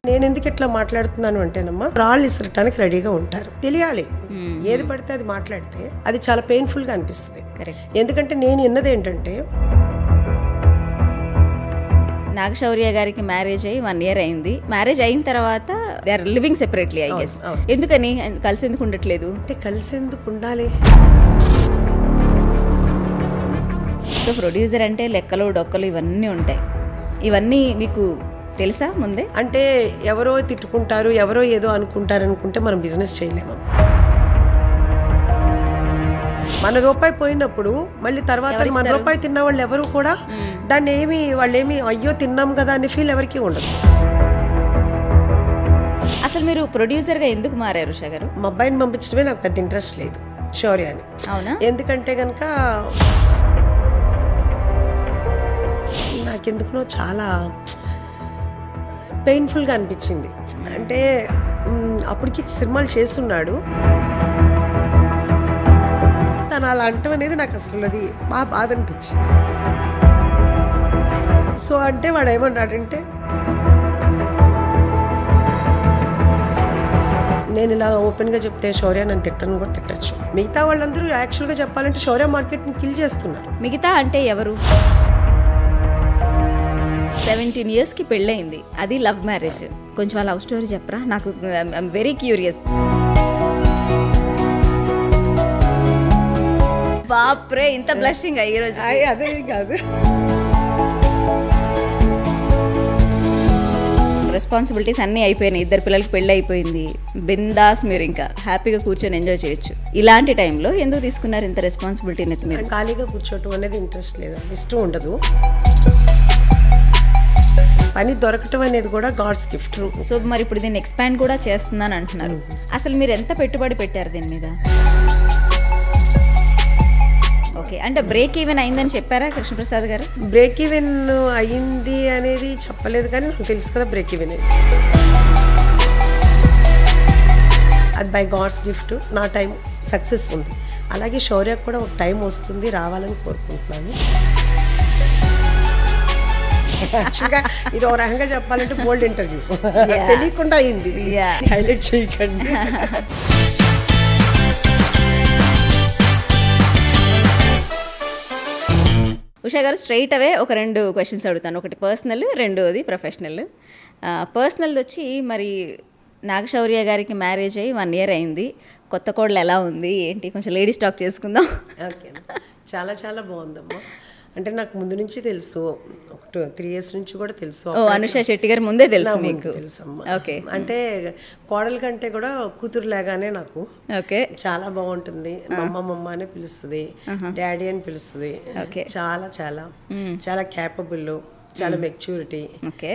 నేను ఎందుకు ఇట్లా మాట్లాడుతున్నాను అంటేనమ్మా, రాళ్ళు ఇసరటానికి రెడీగా ఉంటారు. తెలియాలి, ఏది పడితే అది మాట్లాడితే అది చాలా పెయిన్ఫుల్ గా అనిపిస్తుంది. ఎందుకంటే నేను విన్నది ఏంటంటే, నాగశౌర్య గారికి మ్యారేజ్ అయ్యి 1 year అయింది. మ్యారేజ్ అయిన తర్వాత they are living separately I guess. ఎందుకని కలిసి ఎందుకు ఉండట్లేదు? అంటే కలిసి ఎందుకు ఉండాలి? సో ప్రొడ్యూసర్ అంటే లెక్కలు డొక్కలు ఇవన్నీ ఉంటాయి. ఇవన్నీ మీకు తెలుసా ముందే? అంటే ఎవరో తిట్టుకుంటారు, ఎవరో ఏదో అనుకుంటారు అనుకుంటే మనం బిజినెస్ చేయలేము. మన రూపాయి పోయినప్పుడు మళ్ళీ తర్వాత మన రూపాయి తిన్న వాళ్ళు ఎవరు కూడా దాన్ని వాళ్ళేమి అయ్యో తిన్నాం కదా అని ఫీల్ ఎవరికి ఉండదు. అసలు మీరు ప్రొడ్యూసర్గా ఎందుకు మారారు ఉషా గారు? మా అబ్బాయిని పంపించడమే నాకు పెద్ద ఇంట్రెస్ట్ లేదు శౌర్య అని. అవునా? ఎందుకంటే కనుక నాకెందుకునో చాలా పెయిన్ఫుల్గా అనిపించింది. అంటే అప్పటికి సినిమాలు చేస్తున్నాడు, తను అలా అంటం అనేది నాకు అసలు అది బాగా బాధ అనిపించింది. సో అంటే వాడు ఏమన్నాడంటే, నేను ఇలా ఓపెన్గా చెప్తే శౌర్య నన్ను తిట్టను కూడా తిట్టచ్చు. మిగతా వాళ్ళందరూ యాక్చువల్గా చెప్పాలంటే శౌర్య మార్కెట్ని కిల్ చేస్తున్నారు. మిగతా అంటే ఎవరు? 17 yearsకి పెళ్ళయింది, అది లవ్ మ్యారేజ్. కొంచెం ఆ లవ్ స్టోరీ చెప్పరా? నాకు ఐఎమ్ వెరీ క్యూరియస్. బాప్రే, ఇంత బ్లషింగ్ ఈరోజు? అదే కాదు, రెస్పాన్సిబిలిటీస్ అన్నీ అయిపోయినాయి, 2 పిల్లలకి పెళ్ళి అయిపోయింది, బిందాస్ మీరు ఇంకా హ్యాపీగా కూర్చొని ఎంజాయ్ చేయొచ్చు. ఇలాంటి టైంలో ఎందుకు తీసుకున్నారు ఇంత రెస్పాన్సిబిలిటీని? మీరు ఖాళీగా కూర్చోవటం అనేది ఇంట్రెస్ట్ లేదు, ఇష్టం ఉండదు. పని దొరకటం అనేది కూడా గాడ్స్ గిఫ్ట్. సో మరి ఇప్పుడు దీన్ని ఎక్స్పాండ్ కూడా చేస్తున్నాను అంటున్నారు. అసలు మీరు ఎంత పెట్టుబడి పెట్టారు దీని మీద? ఓకే, అంటే బ్రేక్ ఈవెన్ అయిందని చెప్పారా కృష్ణప్రసాద్ గారు? బ్రేక్ ఈవెన్ అయ్యింది అనేది చెప్పలేదు, కానీ నాకు తెలుసు కదా బ్రేక్ ఈవెన్ అయింది. అది బై గాడ్స్ గిఫ్ట్. నా టైం సక్సెస్ ఉంది, అలాగే శౌర్యకు కూడా ఒక టైం వస్తుంది, రావాలని కోరుకుంటున్నాను. యాక్చువల్గా ఇది ఒక రకంగా చెప్పాలంటే బోల్డ్ ఇంటర్వ్యూ, తెలియకుండా అయింది, హైలైట్ చేయకండి. ఉషా గారు, స్ట్రైట్ అవే ఒక 2 క్వశ్చన్స్ అడుగుతాను. ఒకటి పర్సనల్, రెండోది ప్రొఫెషనల్. పర్సనల్ వచ్చి, మరి నాగశౌర్య గారికి మ్యారేజ్ అయ్యి 1 year అయింది, కొత్త కోడలు ఎలా ఉంది ఏంటి? కొంచెం లేడీస్ టాక్ చేసుకుందాం. ఓకే, చాలా చాలా బాగుందమ్మా. అంటే నాకు ముందు నుంచి తెలుసు, 3 years నుంచి కూడా తెలుసు. అనుషా శెట్టి గారు ముందే తెలుసు మీకు? తెలుసమ్మా. ఓకే, అంటే కోడల కంటే కూడా కూతురు లాగానే నాకు. ఓకే, చాలా బాగుంటుంది. మమ్మ అనే పిలుస్తుంది, డాడీ అని పిలుస్తుంది. చాలా చాలా చాలా క్యాపబుల్, చాలా మెచ్యూరిటీ. ఓకే,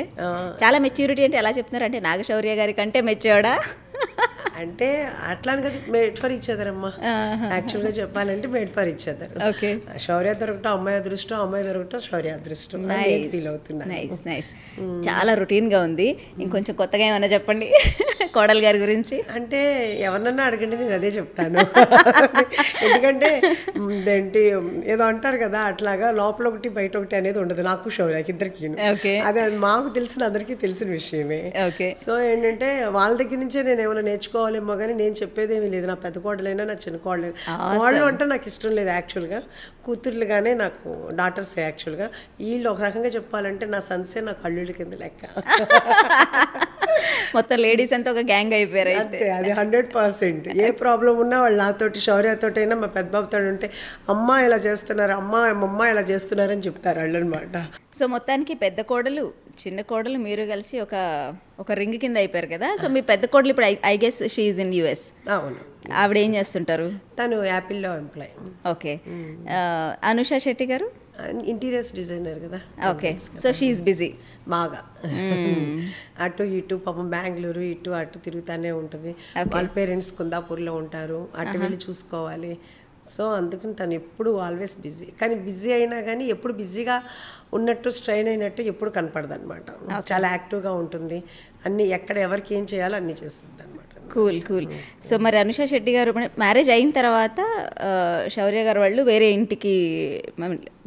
చాలా మెచ్యూరిటీ అంటే ఎలా చెప్తున్నారు? అంటే నాగశౌర్య గారి కంటే మెచ్యూర్డా? అంటే అట్లానే కదా, మేడ్ ఫర్ ఈచ్ అదర్ అమ్మా. యాక్చువల్గా చెప్పాలంటే made for each other. Okay, Shaurya దొరకటం అమ్మాయి అదృష్టం, అమ్మాయి దొరకటం శౌర్య అదృష్టం. ఫీల్ అవుతున్నా. Nice nice. చాలా రొటీన్గా ఉంది, ఇంకొంచెం కొత్తగా ఏమన్నా చెప్పండి కోడలు గారి గురించి. అంటే ఎవరినన్నా అడగండి, నేను అదే చెప్తాను. ఎందుకంటే ఏంటి ఏదో అంటారు కదా, అట్లాగా లోపల ఒకటి బయట ఒకటి అనేది ఉండదు నాకు శౌర్యకి ఇద్దరికి. అదే మాకు తెలిసిన అందరికీ తెలిసిన విషయమే. సో ఏంటంటే వాళ్ళ దగ్గర నుంచే నేను ఏమైనా నేర్చుకోవాలేమో, కానీ నేను చెప్పేదేమీ లేదు. నా పెద్ద కోడలైనా నా చిన్న కోడలైనా, కోడలు అంటే నాకు ఇష్టం లేదు యాక్చువల్గా. కూతుర్లుగానే నాకు డాటర్సే యాక్చువల్గా. వీళ్ళు ఒక రకంగా చెప్పాలంటే నా సన్సే నా కళ్ళుళ్ళ కింద లెక్క. మొత్తం లేడీస్ అంతా ఒక గ్యాంగ్ అయిపోయారు. అంతే, అది 100%. ఏ ప్రాబ్లం ఉన్నా వాళ్ళు నాతోటి శౌర్యతోటైనా మా పెద్ద బాబుతో ఉంటే అమ్మ ఇలా చేస్తున్నారు, అమ్మ ఇలా చేస్తున్నారు అని చెప్తారు వాళ్ళు అనమాట. సో మొత్తానికి పెద్ద కోడలు చిన్న కోడలు మీరు కలిసి ఒక రింగ్ కింద అయిపోయారు కదా. సో మీ పెద్ద కోడలు ఇప్పుడు I guess she is in US. అవును. ఆవిడ ఏం చేస్తుంటారు? తను యాపిల్లో ఎంప్లాయ్. ఓకే. అనుషా శెట్టి గారు ఇంటీరియర్స్ డిజైనర్ కదా. Okay, so she is busy బాగా. అటు ఇటు పాపం బెంగళూరు ఇటు అటు తిరుగుతూనే ఉంటుంది. వాళ్ళ పేరెంట్స్ కుందాపూర్లో ఉంటారు, అటు వెళ్ళి చూసుకోవాలి. సో అందుకని తను ఎప్పుడు ఆల్వేస్ బిజీ. కానీ బిజీ అయినా కానీ ఎప్పుడు బిజీగా ఉన్నట్టు స్ట్రెయిన్ అయినట్టు ఎప్పుడు కనపడదు అనమాట. చాలా యాక్టివ్గా ఉంటుంది, అన్నీ ఎక్కడ ఎవరికి ఏం చేయాలో అన్నీ చేస్తుంది అనమాట. Cool cool. సో మరి అనుషా శెట్టి గారు మ్యారేజ్ అయిన తర్వాత శౌర్య గారు వాళ్ళు వేరే ఇంటికి,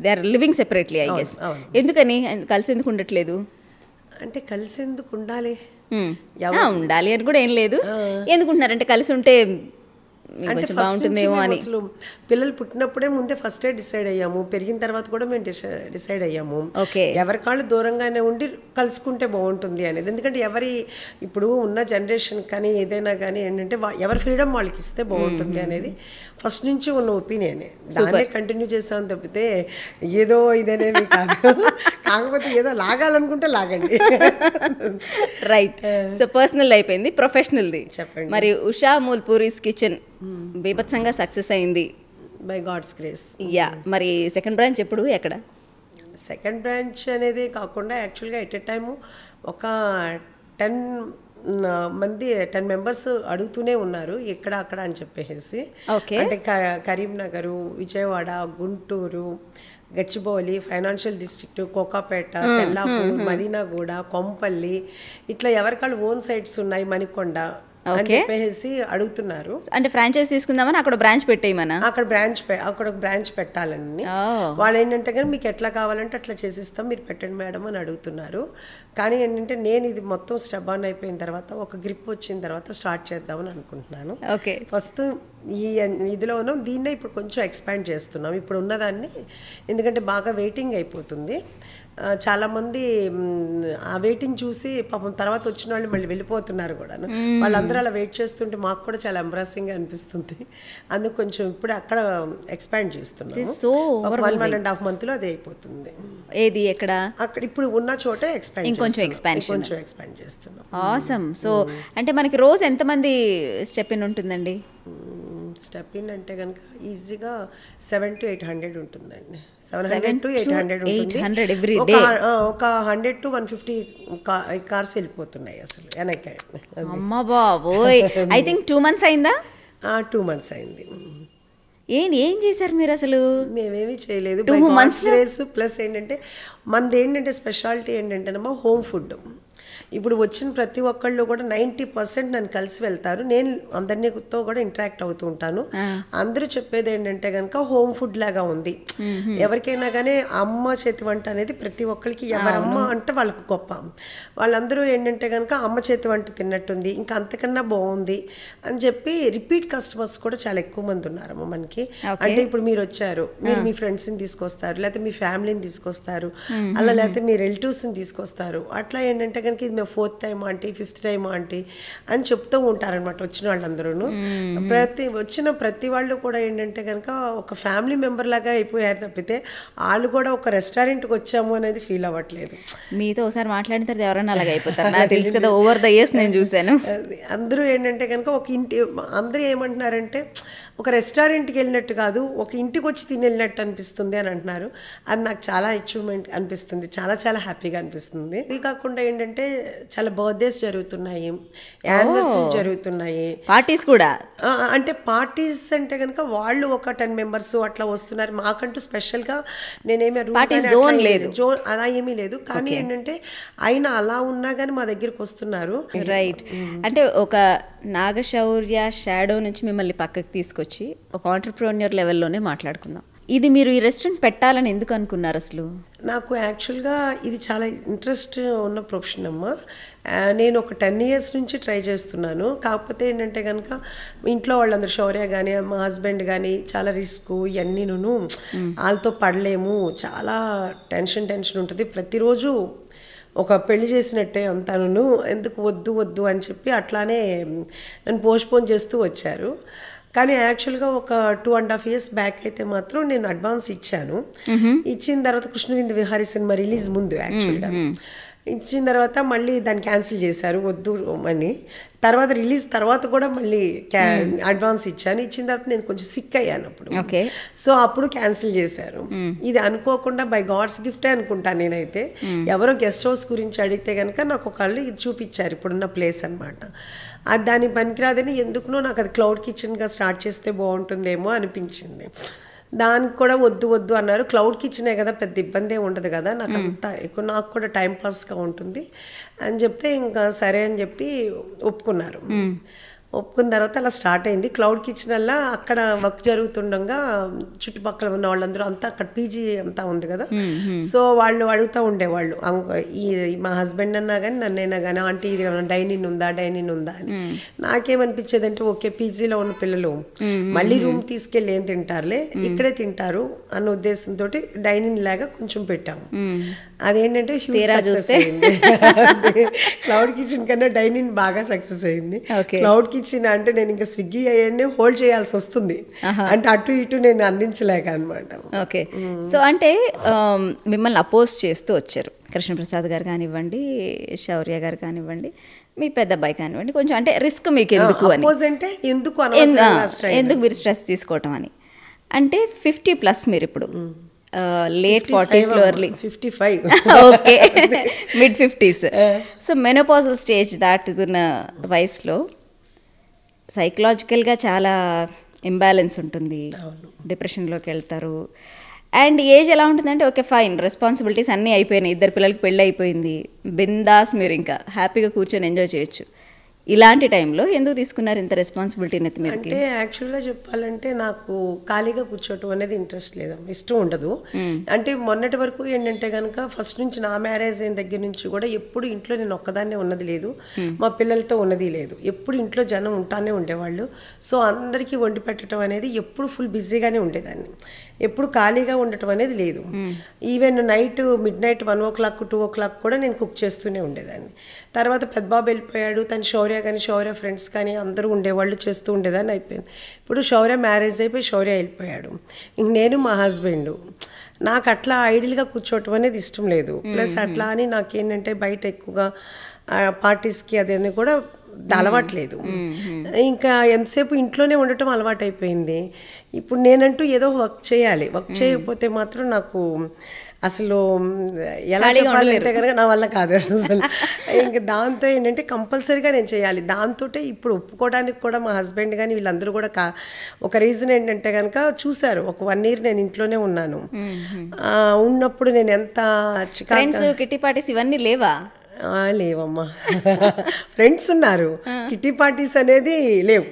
they are living separately I guess. ఎందుకని కలిసి ఎందుకు ఉండట్లేదు? అంటే కలిసేందుకు ఉండాలి, ఉండాలి అని కూడా ఏం లేదు. ఎందుకుంటున్నారంటే కలిసి ఉంటే అంటే బాగుంటుందేమో అని. అసలు పిల్లలు పుట్టినప్పుడే ముందే ఫస్టే డిసైడ్ అయ్యాము, పెరిగిన తర్వాత కూడా మేము డిసైడ్ అయ్యాము ఎవరి కాళ్ళు దూరంగానే ఉండి కలుసుకుంటే బాగుంటుంది అనేది. ఎందుకంటే ఇప్పుడు ఉన్న జనరేషన్ కానీ ఏదైనా కానీ ఏంటంటే ఎవరి ఫ్రీడమ్ వాళ్ళకి ఇస్తే బాగుంటుంది అనేది ఫస్ట్ నుంచి ఉన్న ఒపీనియనే. దాన్నే కంటిన్యూ చేసామని తప్పితే ఏదో ఇదనేది కాదు. కాకపోతే ఏదో లాగాలనుకుంటే లాగండి. రైట్. సో పర్సనల్ అయిపోయింది, ప్రొఫెషనల్ది చెప్పండి. మరి ఉషా మూల్పూరీస్ కిచెన్ బీభత్సంగా సక్సెస్ అయింది బై గాడ్స్ గ్రేస్. యా, మరి సెకండ్ బ్రాంచ్ ఎప్పుడు, ఎక్కడ? సెకండ్ బ్రాంచ్ అనేది కాకుండా యాక్చువల్గా ఎట్ ఎ టైము ఒక 10 మెంబర్స్ అడుగుతూనే ఉన్నారు ఎక్కడ అక్కడ అని చెప్పేసి. అంటే కరీంనగరు, విజయవాడ, గుంటూరు, గచ్చిబౌలి, ఫైనాన్షియల్ డిస్ట్రిక్ట్, కోకాపేట, తెల్లాపూర్, మదీనాగూడ, కొంపల్లి, ఇట్లా ఎవరికాళ్ళు ఓన్ సైట్స్ ఉన్నాయి, మణికొండ అని చెప్పేసి అడుగుతున్నారు. అంటే ఫ్రాంచైజ్ తీసుకుందామని అక్కడ బ్రాంచ్ పెట్టేయమన్నా, అక్కడ బ్రాంచ్ పెట్టాలని. వాళ్ళు ఏంటంటే కానీ మీకు ఎట్లా కావాలంటే అట్లా చేసిస్తాం, మీరు పెట్టండి మేడం అని అడుగుతున్నారు. కానీ ఏంటంటే నేను ఇది మొత్తం స్టెప్ ఆన్ అయిపోయిన తర్వాత ఒక గ్రిప్ వచ్చిన తర్వాత స్టార్ట్ చేద్దామని అనుకుంటున్నాను. ఫస్ట్ ఇదిలో ఉన్నాం, దీన్నే ఇప్పుడు కొంచెం ఎక్స్పాండ్ చేస్తున్నాం ఇప్పుడు ఉన్నదాన్ని. ఎందుకంటే బాగా వెయిటింగ్ అయిపోతుంది. చాలామంది ఆ వెయిటింగ్ చూసి పాపం తర్వాత వచ్చిన వాళ్ళు మళ్ళీ వెళ్ళిపోతున్నారు కూడా. వాళ్ళందరూ అలా వెయిట్ చేస్తుంటే మాకు కూడా చాలా ఎంబ్రాసింగ్గా అనిపిస్తుంది. అందుకు కొంచెం ఇప్పుడు అక్కడ ఎక్స్పాండ్ చేస్తున్నాం. సో 1.5 monthలో అది అయిపోతుంది. ఏది ఎక్కడ? అక్కడ ఇప్పుడు ఉన్న చోటే కొంచెం ఎక్స్పాండ్ చేస్తున్నాం. ఆసమ్. సో అంటే మనకి రోజు ఎంతమంది స్టెప్ ఇన్ ఉంటుందండి? స్టెప్ ఇన్ అంటే కనుక ఈజీగా 700 to 800 ఉంటుందండి. 700 to 800 ఉంటుంది. ఒక 100 to 150 కార్స్ వెళ్ళిపోతున్నాయి అసలు వెనక్కి. అమ్మా బాబోయ్. ఐ థింక్ 2 months అయిందా? 2 months అయింది. ఏం చేశారు మీరు అసలు? మేమేమీ చేయలేదు. 2 months ప్లస్ ఏంటంటే మనది ఏంటంటే స్పెషాలిటీ ఏంటంటేనమ్మా హోమ్ ఫుడ్. ఇప్పుడు వచ్చిన ప్రతి ఒక్కళ్ళు కూడా 90% నన్ను కలిసి వెళ్తారు. నేను అందరితో కూడా ఇంటరాక్ట్ అవుతూ ఉంటాను. అందరూ చెప్పేది ఏంటంటే కనుక హోమ్ ఫుడ్ లాగా ఉంది. ఎవరికైనా కానీ అమ్మ చేతి వంట అనేది ప్రతి ఒక్కరికి, ఎవరమ్మ అంటే వాళ్ళకు గొప్ప. వాళ్ళందరూ ఏంటంటే కనుక అమ్మ చేతి వంట తిన్నట్టుంది, ఇంకా అంతకన్నా బాగుంది అని చెప్పి రిపీట్ కస్టమర్స్ కూడా చాలా ఎక్కువ మంది ఉన్నారమ్మ మనకి. అంటే ఇప్పుడు మీరు వచ్చారు, మీరు మీ ఫ్రెండ్స్ని తీసుకొస్తారు, లేకపోతే మీ ఫ్యామిలీని తీసుకొస్తారు, అలా లేకపోతే మీ రిలేటివ్స్ని తీసుకొస్తారు. అట్లా ఏంటంటే కనుక ఇది మేము 4th time aunty, 5th time aunty అని చెప్తూ ఉంటారనమాట వచ్చిన వాళ్ళందరూ. వచ్చిన ప్రతి వాళ్ళు కూడా ఏంటంటే కనుక ఒక ఫ్యామిలీ మెంబర్ లాగా అయిపోయారు తప్పితే వాళ్ళు కూడా ఒక రెస్టారెంట్కి వచ్చాము అనేది ఫీల్ అవ్వట్లేదు. మీతో ఒకసారి మాట్లాడిన తర్వాత ఎవరైనా అలాగే అయిపోతారు, నాకు తెలుసు కదా, ఓవర్ ద ఇయర్స్ నేను చూశాను. అందరూ ఏంటంటే కనుక ఒక ఇంటి అందరూ ఏమంటున్నారంటే ఒక రెస్టారెంట్కి వెళ్ళినట్టు కాదు, ఒక ఇంటికి వచ్చి తిని వెళ్ళినట్టు అనిపిస్తుంది అని అంటున్నారు. అది నాకు చాలా అచీవ్మెంట్ అనిపిస్తుంది, చాలా చాలా హ్యాపీగా అనిపిస్తుంది. ఇది కాకుండా ఏంటంటే చాలా బర్త్డేస్ జరుగుతున్నాయి, యానివర్సరీ జరుగుతున్నాయి, పార్టీస్ కూడా. అంటే పార్టీస్ అంటే కనుక వాళ్ళు ఒక 10 members అట్లా వస్తున్నారు. మాకంటూ స్పెషల్గా నేనేమి జోన్ లేదు, జోన్ అలా ఏమీ లేదు. కానీ ఏంటంటే అయినా అలా ఉన్నా కానీ మా దగ్గరికి వస్తున్నారు. రైట్. అంటే ఒక నాగశౌర్య షాడో నుంచి మిమ్మల్ని పక్కకి తీసుకొచ్చి ఒక ఆంటర్‌ప్రెన్యూర్ లెవెల్లోనే మాట్లాడుకుందాం. ఇది మీరు ఈ రెస్టారెంట్ పెట్టాలని ఎందుకు అనుకున్నారు అసలు? నాకు యాక్చువల్గా ఇది చాలా ఇంట్రెస్ట్ ఉన్న ప్రొఫెషన్ అమ్మ. నేను ఒక 10 years నుంచి ట్రై చేస్తున్నాను. కాకపోతే ఏంటంటే కనుక ఇంట్లో వాళ్ళందరూ, శౌర్య కానీ మా హస్బెండ్ కానీ చాలా రిస్క్ ఇవన్నీను, వాళ్ళతో పడలేము, చాలా టెన్షన్ ఉంటుంది. ప్రతిరోజు ఒక పెళ్లి చేసినట్టే అంతాను, ఎందుకు వద్దు అని చెప్పి అట్లానే నన్ను పోస్ట్పోన్ చేస్తూ వచ్చారు. కానీ యాక్చువల్గా ఒక 2.5 years బ్యాక్ అయితే మాత్రం నేను అడ్వాన్స్ ఇచ్చాను. ఇచ్చిన తర్వాత కృష్ణవిందు విహారీ సినిమా రిలీజ్ ముందు యాక్చువల్గా ఇచ్చిన తర్వాత మళ్ళీ దాన్ని క్యాన్సిల్ చేశారు వద్దు అని. తర్వాత రిలీజ్ తర్వాత కూడా మళ్ళీ అడ్వాన్స్ ఇచ్చాను. ఇచ్చిన తర్వాత నేను కొంచెం సిక్ అయ్యాను అప్పుడు. సో అప్పుడు క్యాన్సిల్ చేశారు. ఇది అనుకోకుండా బై గాడ్స్ గిఫ్టే అనుకుంటాను నేనైతే. ఎవరో గెస్ట్ హౌస్ గురించి అడిగితే కనుక నాకు ఒకళ్ళు ఇది చూపించారు, ఇప్పుడున్న ప్లేస్ అనమాట. అది దాని పనికిరాదని ఎందుకునో నాకు అది క్లౌడ్ కిచెన్గా స్టార్ట్ చేస్తే బాగుంటుందేమో అనిపించింది. దానికి కూడా వద్దు అన్నారు. క్లౌడ్ కిచెనే కదా, పెద్ద ఇబ్బంది ఉండదు కదా, నాకు అంతా ఎక్కువ, నాకు కూడా టైంపాస్గా ఉంటుంది అని చెప్తే ఇంకా సరే అని చెప్పి ఒప్పుకున్నారు. ఒప్పుకున్న తర్వాత అలా స్టార్ట్ అయింది. క్లౌడ్ కిచెన్ వల్ల అక్కడ వర్క్ జరుగుతుండగా చుట్టుపక్కల ఉన్న వాళ్ళందరూ అంతా అక్కడ పీజీ అంతా ఉంది కదా, సో వాళ్ళు అడుగుతూ ఉండేవాళ్ళు ఈ మా హస్బెండ్ అన్నా కానీ నన్నైనా కానీ ఆంటీ ఇది డైనింగ్ ఉందా అని. నాకేమనిపించేది అంటే ఓకే పీజీలో ఉన్న పిల్లలు మళ్ళీ రూమ్ తీసుకెళ్ళి ఏం తింటారులే, ఇక్కడే తింటారు అన్న ఉద్దేశంతో డైనింగ్ లాగా కొంచెం పెట్టాము. అదేంటంటే క్లౌడ్ కిచెన్ కన్నా డైనింగ్ బాగా సక్సెస్ అయింది. క్లౌడ్ కిచెన్ అంటే నేను ఇంకా స్విగ్గీ అవన్నీ హోల్డ్ చేయాల్సి వస్తుంది, అంటే అటు ఇటు నేను అందించలేక అనమాట. ఓకే, సో అంటే మిమ్మల్ని అపోజ్ చేస్తూ వచ్చారు కృష్ణప్రసాద్ గారు కానివ్వండి, శౌర్య గారు కానివ్వండి, మీ పెద్ద అబ్బాయి కానివ్వండి, కొంచెం అంటే రిస్క్ మీకు ఎందుకు అని, ఎందుకు మీరు స్ట్రెస్ తీసుకోవటం అని. అంటే 50+ మీరు ఇప్పుడు late 40s early 55, okay mid 50s. So menopausal stage దాటుతున్న వయసులో సైకలాజికల్గా చాలా ఇంబ్యాలెన్స్ ఉంటుంది, డిప్రెషన్లోకి వెళ్తారు. అండ్ ఏజ్ ఎలా ఉంటుందంటే ఓకే ఫైన్, రెస్పాన్సిబిలిటీస్ అన్నీ అయిపోయినాయి, 2 పిల్లలకి పెళ్ళి అయిపోయింది, బిందాస్ మీరు ఇంకా హ్యాపీగా కూర్చొని ఎంజాయ్ చేయొచ్చు. ఇలాంటి టైంలో ఎందుకు తీసుకున్నారు ఇంత రెస్పాన్సిబిలిటీ నెత్తి మీదకి? అంటే యాక్చువల్గా చెప్పాలంటే నాకు ఖాళీగా కూర్చోవటం అనేది ఇంట్రెస్ట్ లేదమ్మా, ఇష్టం ఉండదు. అంటే మొన్నటి వరకు ఏంటంటే కనుక ఫస్ట్ నుంచి నా మ్యారేజ్ అయిన దగ్గర నుంచి కూడా ఎప్పుడు ఇంట్లో నేను ఒక్కదాన్నే ఉన్నది లేదు, మా పిల్లలతో ఉన్నది లేదు, ఎప్పుడు ఇంట్లో జనం ఉంటానే ఉండేవాళ్ళు. సో అందరికీ వండి పెట్టడం అనేది ఎప్పుడు ఫుల్ బిజీగానే ఉండేదాన్ని, ఎప్పుడు ఖాళీగా ఉండటం అనేది లేదు. Even night midnight 1 o'clock 2 o'clock కూడా నేను కుక్ చేస్తూనే ఉండేదాన్ని. తర్వాత పెద్దబాబు వెళ్ళిపోయాడు, తను శౌర్య కానీ శౌర్య ఫ్రెండ్స్ కానీ అందరూ ఉండేవాళ్ళు, చేస్తూ ఉండేదాన్ని. అయిపోయింది. ఇప్పుడు శౌర్య మ్యారేజ్ అయిపోయి శౌర్య వెళ్ళిపోయాడు, ఇంక నేను మా హస్బెండ్. నాకు అట్లా ఐడియల్గా కూర్చోవటం అనేది ఇష్టం లేదు. ప్లస్ అట్లా అని నాకేంటంటే బయట ఎక్కువగా పార్టీస్కి అదేని కూడా అలవాట్లేదు. ఇంకా ఎంతసేపు ఇంట్లోనే ఉండటం అలవాటు అయిపోయింది. ఇప్పుడు నేనంటూ ఏదో వర్క్ చేయాలి, వర్క్ చేయకపోతే మాత్రం నాకు అసలు ఎలా చెప్పాలంటే కనుక నా వల్ల కాదు అసలు. ఇంకా దాంతో ఏంటంటే కంపల్సరీగా నేను చేయాలి. దాంతో ఇప్పుడు ఒప్పుకోవడానికి కూడా మా హస్బెండ్ కానీ వీళ్ళందరూ కూడా ఒక రీజన్ ఏంటంటే కనుక చూశారు, ఒక 1 year నేను ఇంట్లోనే ఉన్నాను. ఉన్నప్పుడు నేను ఎంత కిట్టి పార్టీస్ ఇవన్నీ లేవా? లేవమ్మా, ఫ్రెండ్స్ ఉన్నారు, కిట్టి పార్టీస్ అనేది లేవు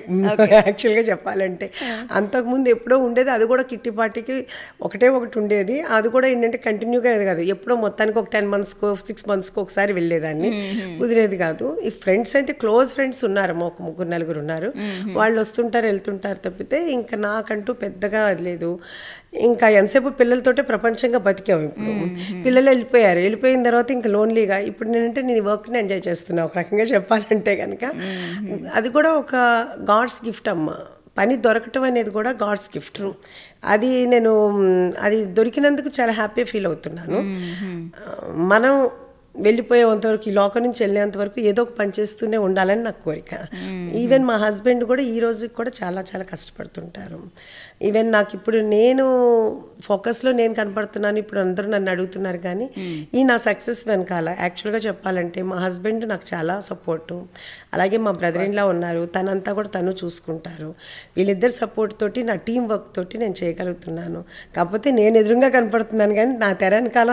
యాక్చువల్గా చెప్పాలంటే. అంతకుముందు ఎప్పుడో ఉండేది, అది కూడా కిట్టి పార్టీకి ఒకటి ఉండేది. అది కూడా ఏంటంటే కంటిన్యూగా అది కాదు, ఎప్పుడో మొత్తానికి ఒక 10 monthsకో 6 monthsకో ఒకసారి వెళ్ళేదాన్ని, కుదిరేది కాదు. ఈ ఫ్రెండ్స్ అయితే క్లోజ్ ఫ్రెండ్స్ ఉన్నారు, ఒక 3-4 ఉన్నారు, వాళ్ళు వస్తుంటారు వెళ్తుంటారు తప్పితే ఇంకా నాకంటూ పెద్దగా అది లేదు. ఇంకా ఎంతసేపు పిల్లలతోటే ప్రపంచంగా బతికాము. ఇప్పుడు పిల్లలు వెళ్ళిపోయిన తర్వాత ఇంకా లోన్లీగా ఇప్పుడు నేను వర్క్ని ఎంజాయ్ చేస్తున్నా ఒక రకంగా చెప్పాలంటే కనుక. అది కూడా ఒక గాడ్స్ గిఫ్ట్ అమ్మ, పని దొరకటం అనేది కూడా గాడ్స్ గిఫ్ట్. అది అది దొరికినందుకు చాలా హ్యాపీ ఫీల్ అవుతున్నాను. మనం వెళ్ళిపోయేంతవరకు, ఈ లోకం నుంచి వెళ్ళేంత వరకు ఏదో ఒక పని చేస్తూనే ఉండాలని నాకు కోరిక. ఈవెన్ మా హస్బెండ్ కూడా ఈ రోజుకి కూడా చాలా చాలా కష్టపడుతుంటారు. ఈవెన్ నాకు ఇప్పుడు నేను ఫోకస్లో నేను కనపడుతున్నాను, ఇప్పుడు అందరూ నన్ను అడుగుతున్నారు. కానీ ఈ నా సక్సెస్ వెనకాల యాక్చువల్గా చెప్పాలంటే మా హస్బెండ్ నాకు చాలా సపోర్టు, అలాగే మా బ్రదర్ ఇన్ లా ఉన్నారు, తనంతా కూడా తను చూసుకుంటారు. వీళ్ళిద్దరు సపోర్ట్ తోటి, నా టీం వర్క్ తోటి నేను చేయగలుగుతున్నాను. కాకపోతే నేను ఎదురుగా కనపడుతున్నాను కానీ నా తెర వెనకాల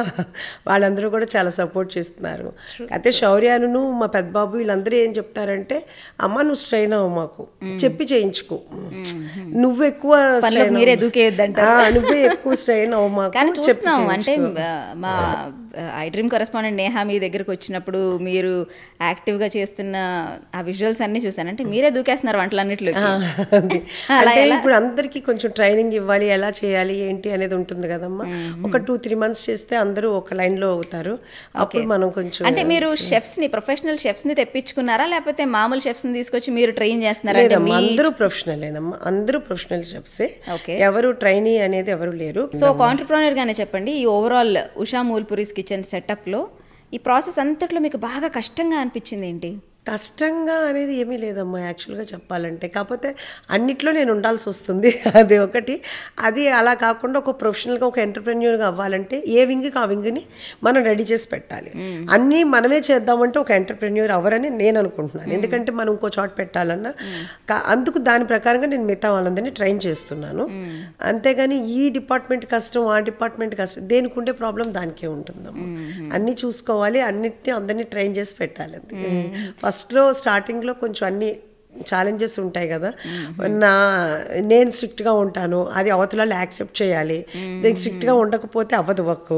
వాళ్ళందరూ కూడా చాలా సపోర్ట్ చేస్తున్నారు. అయితే శౌర్యాను మా పెద్దబాబు వీళ్ళందరూ ఏం చెప్తారంటే, అమ్మ నువ్వు స్ట్రెయిన్ అవ్వ, మాకు చెప్పి చేయించుకో, నువ్వు ఎక్కువ మీరే దూకేయద్దంటారు, నువ్వే ఎక్కువ స్ట్రెయిన్ అవ్వ మాకు. కానీ చూస్తున్నాం అంటే మా ఐ డ్రీమ్ కరెస్పాండెంట్ నేహా మీ దగ్గరకు వచ్చినప్పుడు మీరు యాక్టివ్గా చేస్తున్న ఆ విజువల్స్ అన్నీ చూసాను. అంటే మీరే దూకేస్తున్నారు వంటలన్నిట్లో. అంటే ఇప్పుడు అందరికీ కొంచెం ట్రైనింగ్ ఇవ్వాలి, ఎలా చేయాలి ఏంటి అనేది ఉంటుంది కదమ్మా. ఒక 2-3 months చేస్తే అందరూ ఒక లైన్లో అవుతారు. అప్పుడు మనం కొంచెం అంటే మీరు షెఫ్స్ని, ప్రొఫెషనల్ షెఫ్స్ని తెప్పించుకున్నారా లేకపోతే మామూలు షెఫ్స్ని తీసుకొచ్చి మీరు ట్రైన్ చేస్తున్నారా? అందరూ ప్రొఫెషనలేనమ్మా, అందరూ ప్రొఫెషనల్ షెఫ్సే, ఎవరు ట్రైనీ అనేది ఎవరు లేరు. సో ఒక ఆంటర్‌ప్రెన్యూర్ గానే చెప్పండి, ఈ ఓవరాల్ ఉషా మూల్పురీస్ కిచెన్ సెటప్లో ఈ ప్రాసెస్ అంతట్లో మీకు బాగా కష్టంగా అనిపించింది ఏంటి? కష్టంగా అనేది ఏమీ లేదమ్మా యాక్చువల్గా చెప్పాలంటే. కాకపోతే అన్నిట్లో నేను ఉండాల్సి వస్తుంది, అది ఒకటి. అది అలా కాకుండా ఒక ప్రొఫెషనల్గా ఒక ఎంటర్‌ప్రెన్యూర్గా అవ్వాలంటే ఏ వింగ్కి ఆ వింగ్ని మనం రెడీ చేసి పెట్టాలి. అన్నీ మనమే చేద్దామంటే ఒక ఎంటర్‌ప్రెన్యూర్ అవ్వరని నేను అనుకుంటున్నాను. ఎందుకంటే మనం ఇంకో చోట పెట్టాలన్నా అందుకు దాని ప్రకారంగా నేను మిగతా వాళ్ళందరినీ ట్రైన్ చేస్తున్నాను. అంతేగాని ఈ డిపార్ట్మెంట్ కష్టం, ఆ డిపార్ట్మెంట్ కష్టం, దేనికి ఉండే ప్రాబ్లం దానికే ఉంటుందమ్మా. అన్నీ చూసుకోవాలి, అందరినీ ట్రైన్ చేసి పెట్టాలి. ఫస్ట్లో స్టార్టింగ్లో కొంచెం అన్నీ ఛాలెంజెస్ ఉంటాయి కదా. నేను స్ట్రిక్ట్గా ఉంటాను, అది అవతల యాక్సెప్ట్ చేయాలి. నేను స్ట్రిక్ట్గా ఉండకపోతే అవ్వదు వర్క్.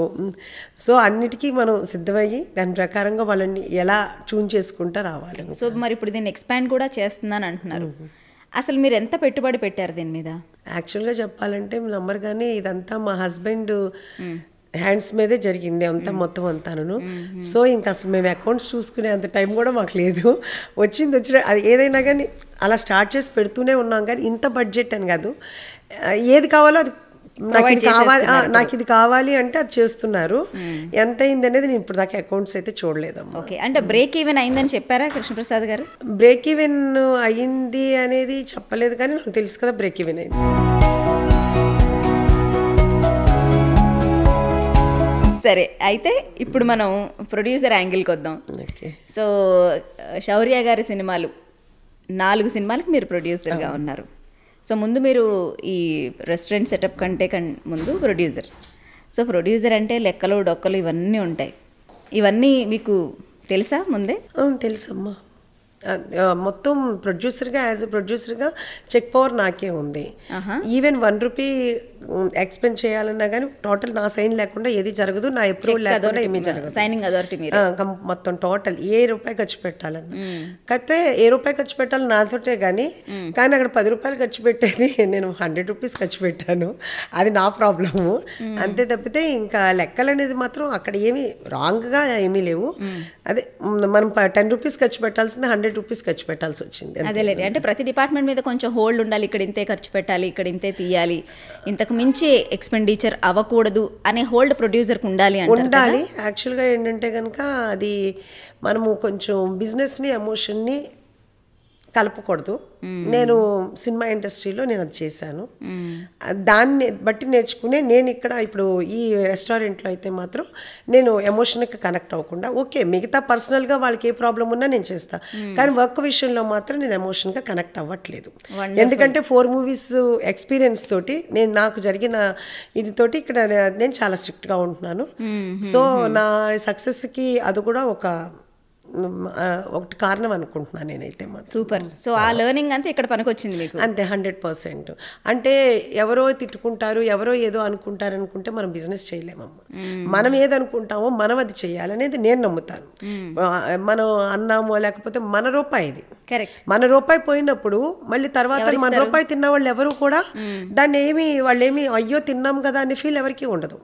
సో అన్నిటికీ మనం సిద్ధమయ్యి దాని ప్రకారంగా వాళ్ళని ఎలా ట్యూన్ చేసుకుంటూ రావాలి. సో మరి ఇప్పుడు దీన్ని ఎక్స్పాండ్ కూడా చేస్తున్నాను అంటున్నారు. అసలు మీరు ఎంత పెట్టుబడి పెట్టారు దీని మీద? యాక్చువల్గా చెప్పాలంటే నంబర్ కానీ ఇదంతా మా హస్బెండ్ హ్యాండ్స్ మీదే జరిగింది అంతా మొత్తం అంతాను. సో ఇంకా అసలు మేము అకౌంట్స్ చూసుకునే అంత టైం కూడా మాకు లేదు. వచ్చిన అది ఏదైనా కానీ అలా స్టార్ట్ చేసి పెడుతూనే ఉన్నాం. కానీ ఇంత బడ్జెట్ అని కాదు, ఏది కావాలో అది నాకు ఇది కావాలి అంటే అది చేస్తున్నారు. ఎంత అయింది అనేది నేను ఇప్పుడు దాకా అకౌంట్స్ అయితే చూడలేదమ్మా. ఓకే, అంటే బ్రేక్ ఈవెన్ అయిందని చెప్పారా కృష్ణప్రసాద్ గారు? బ్రేక్ ఈవెన్ అయ్యింది అనేది చెప్పలేదు, కానీ నాకు తెలుసు కదా బ్రేక్ ఈవెన్ అయింది. సరే, అయితే ఇప్పుడు మనం ప్రొడ్యూసర్ యాంగిల్కి వద్దాం. సో శౌర్య గారి సినిమాలు 4 సినిమాలకి మీరు ప్రొడ్యూసర్గా ఉన్నారు. సో ముందు మీరు ఈ రెస్టారెంట్ సెటప్ కంటే ముందు ప్రొడ్యూసర్. సో ప్రొడ్యూసర్ అంటే లెక్కలు డొక్కలు ఇవన్నీ ఉంటాయి. ఇవన్నీ మీకు తెలుసా ముందే? తెలుసమ్మా. మొత్తం ప్రొడ్యూసర్గా యాజ్ ఎ ప్రొడ్యూసర్గా చెక్ పవర్ నాకే ఉంది. ఈవెన్ 1 రూపీ ఎక్స్పెండ్ చేయాలన్నా కానీ టోటల్ నా సైన్ లేకుండా ఏది జరగదు, నా అప్రూవల్ లేకుండా ఏమీ జరగదు. సైనింగ్ అథారిటీ మొత్తం టోటల్ ఏ రూపాయి ఖర్చు పెట్టాలన్నా. కాకపోతే ఏ రూపాయి ఖర్చు పెట్టాలి నాతోటే కానీ అక్కడ 10 రూపాయలు ఖర్చు పెట్టేది నేను 100 రూపీస్ ఖర్చు పెట్టాను. అది నా ప్రాబ్లము. అంతే తప్పితే ఇంకా లెక్కలు అనేది మాత్రం అక్కడ ఏమీ రాంగ్గా ఏమీ లేవు. అదే మనం 10 రూపీస్ ఖర్చు పెట్టాల్సింది 100 రూపీస్ ఖర్చు పెట్టాల్సి వచ్చింది. అదేలేండి, అంటే ప్రతి డిపార్ట్మెంట్ మీద కొంచెం హోల్డ్ ఉండాలి. ఇక్కడ ఇంతే ఖర్చు పెట్టాలి, ఇక్కడ ఇంతే తీయాలి, ఇంతకు మించి ఎక్స్పెండిచర్ అవ్వకూడదు అనే హోల్డ్ ప్రొడ్యూసర్కి ఉండాలి. యాక్చువల్గా ఏంటంటే కనుక అది మనము కొంచెం బిజినెస్ని ఎమోషన్ని కలపకూడదు. నేను సినిమా ఇండస్ట్రీలో నేను అది చేశాను. దాన్ని బట్టి నేర్చుకునే నేను ఇక్కడ ఇప్పుడు ఈ రెస్టారెంట్లో అయితే మాత్రం నేను ఎమోషన్కి కనెక్ట్ అవ్వకుండా, ఓకే మిగతా పర్సనల్గా వాళ్ళకి ఏ ప్రాబ్లం ఉన్నా నేను చేస్తాను, కానీ వర్క్ విషయంలో మాత్రం నేను ఎమోషన్గా కనెక్ట్ అవ్వట్లేదు. ఎందుకంటే 4 మూవీస్ ఎక్స్పీరియన్స్ తోటి నాకు జరిగిన ఇది తోటి ఇక్కడ నేను చాలా స్ట్రిక్ట్గా ఉంటున్నాను. సో నా సక్సెస్కి అది కూడా ఒకటి కారణం అనుకుంటున్నాను నేనైతే. సూపర్. సో ఆ లెర్నింగ్ అంతా ఇక్కడ పనికొచ్చింది మీకు? అంతే, 100%. అంటే ఎవరో తిట్టుకుంటారు, ఎవరో ఏదో అనుకుంటారు అనుకుంటే మనం బిజినెస్ చేయలేమమ్మా. మనం ఏదనుకుంటామో మనం అది చేయాలనేది నేను నమ్ముతాను. మనం అన్నామో లేకపోతే మన రూపాయి ఇది, కరెక్ట్, మన రూపాయి పోయినప్పుడు మళ్ళీ తర్వాత మన రూపాయి తిన్న వాళ్ళు ఎవరు కూడా దాన్ని వాళ్ళు ఏమి అయ్యో తిన్నాం కదా అనే ఫీల్ ఎవరికి ఉండదు.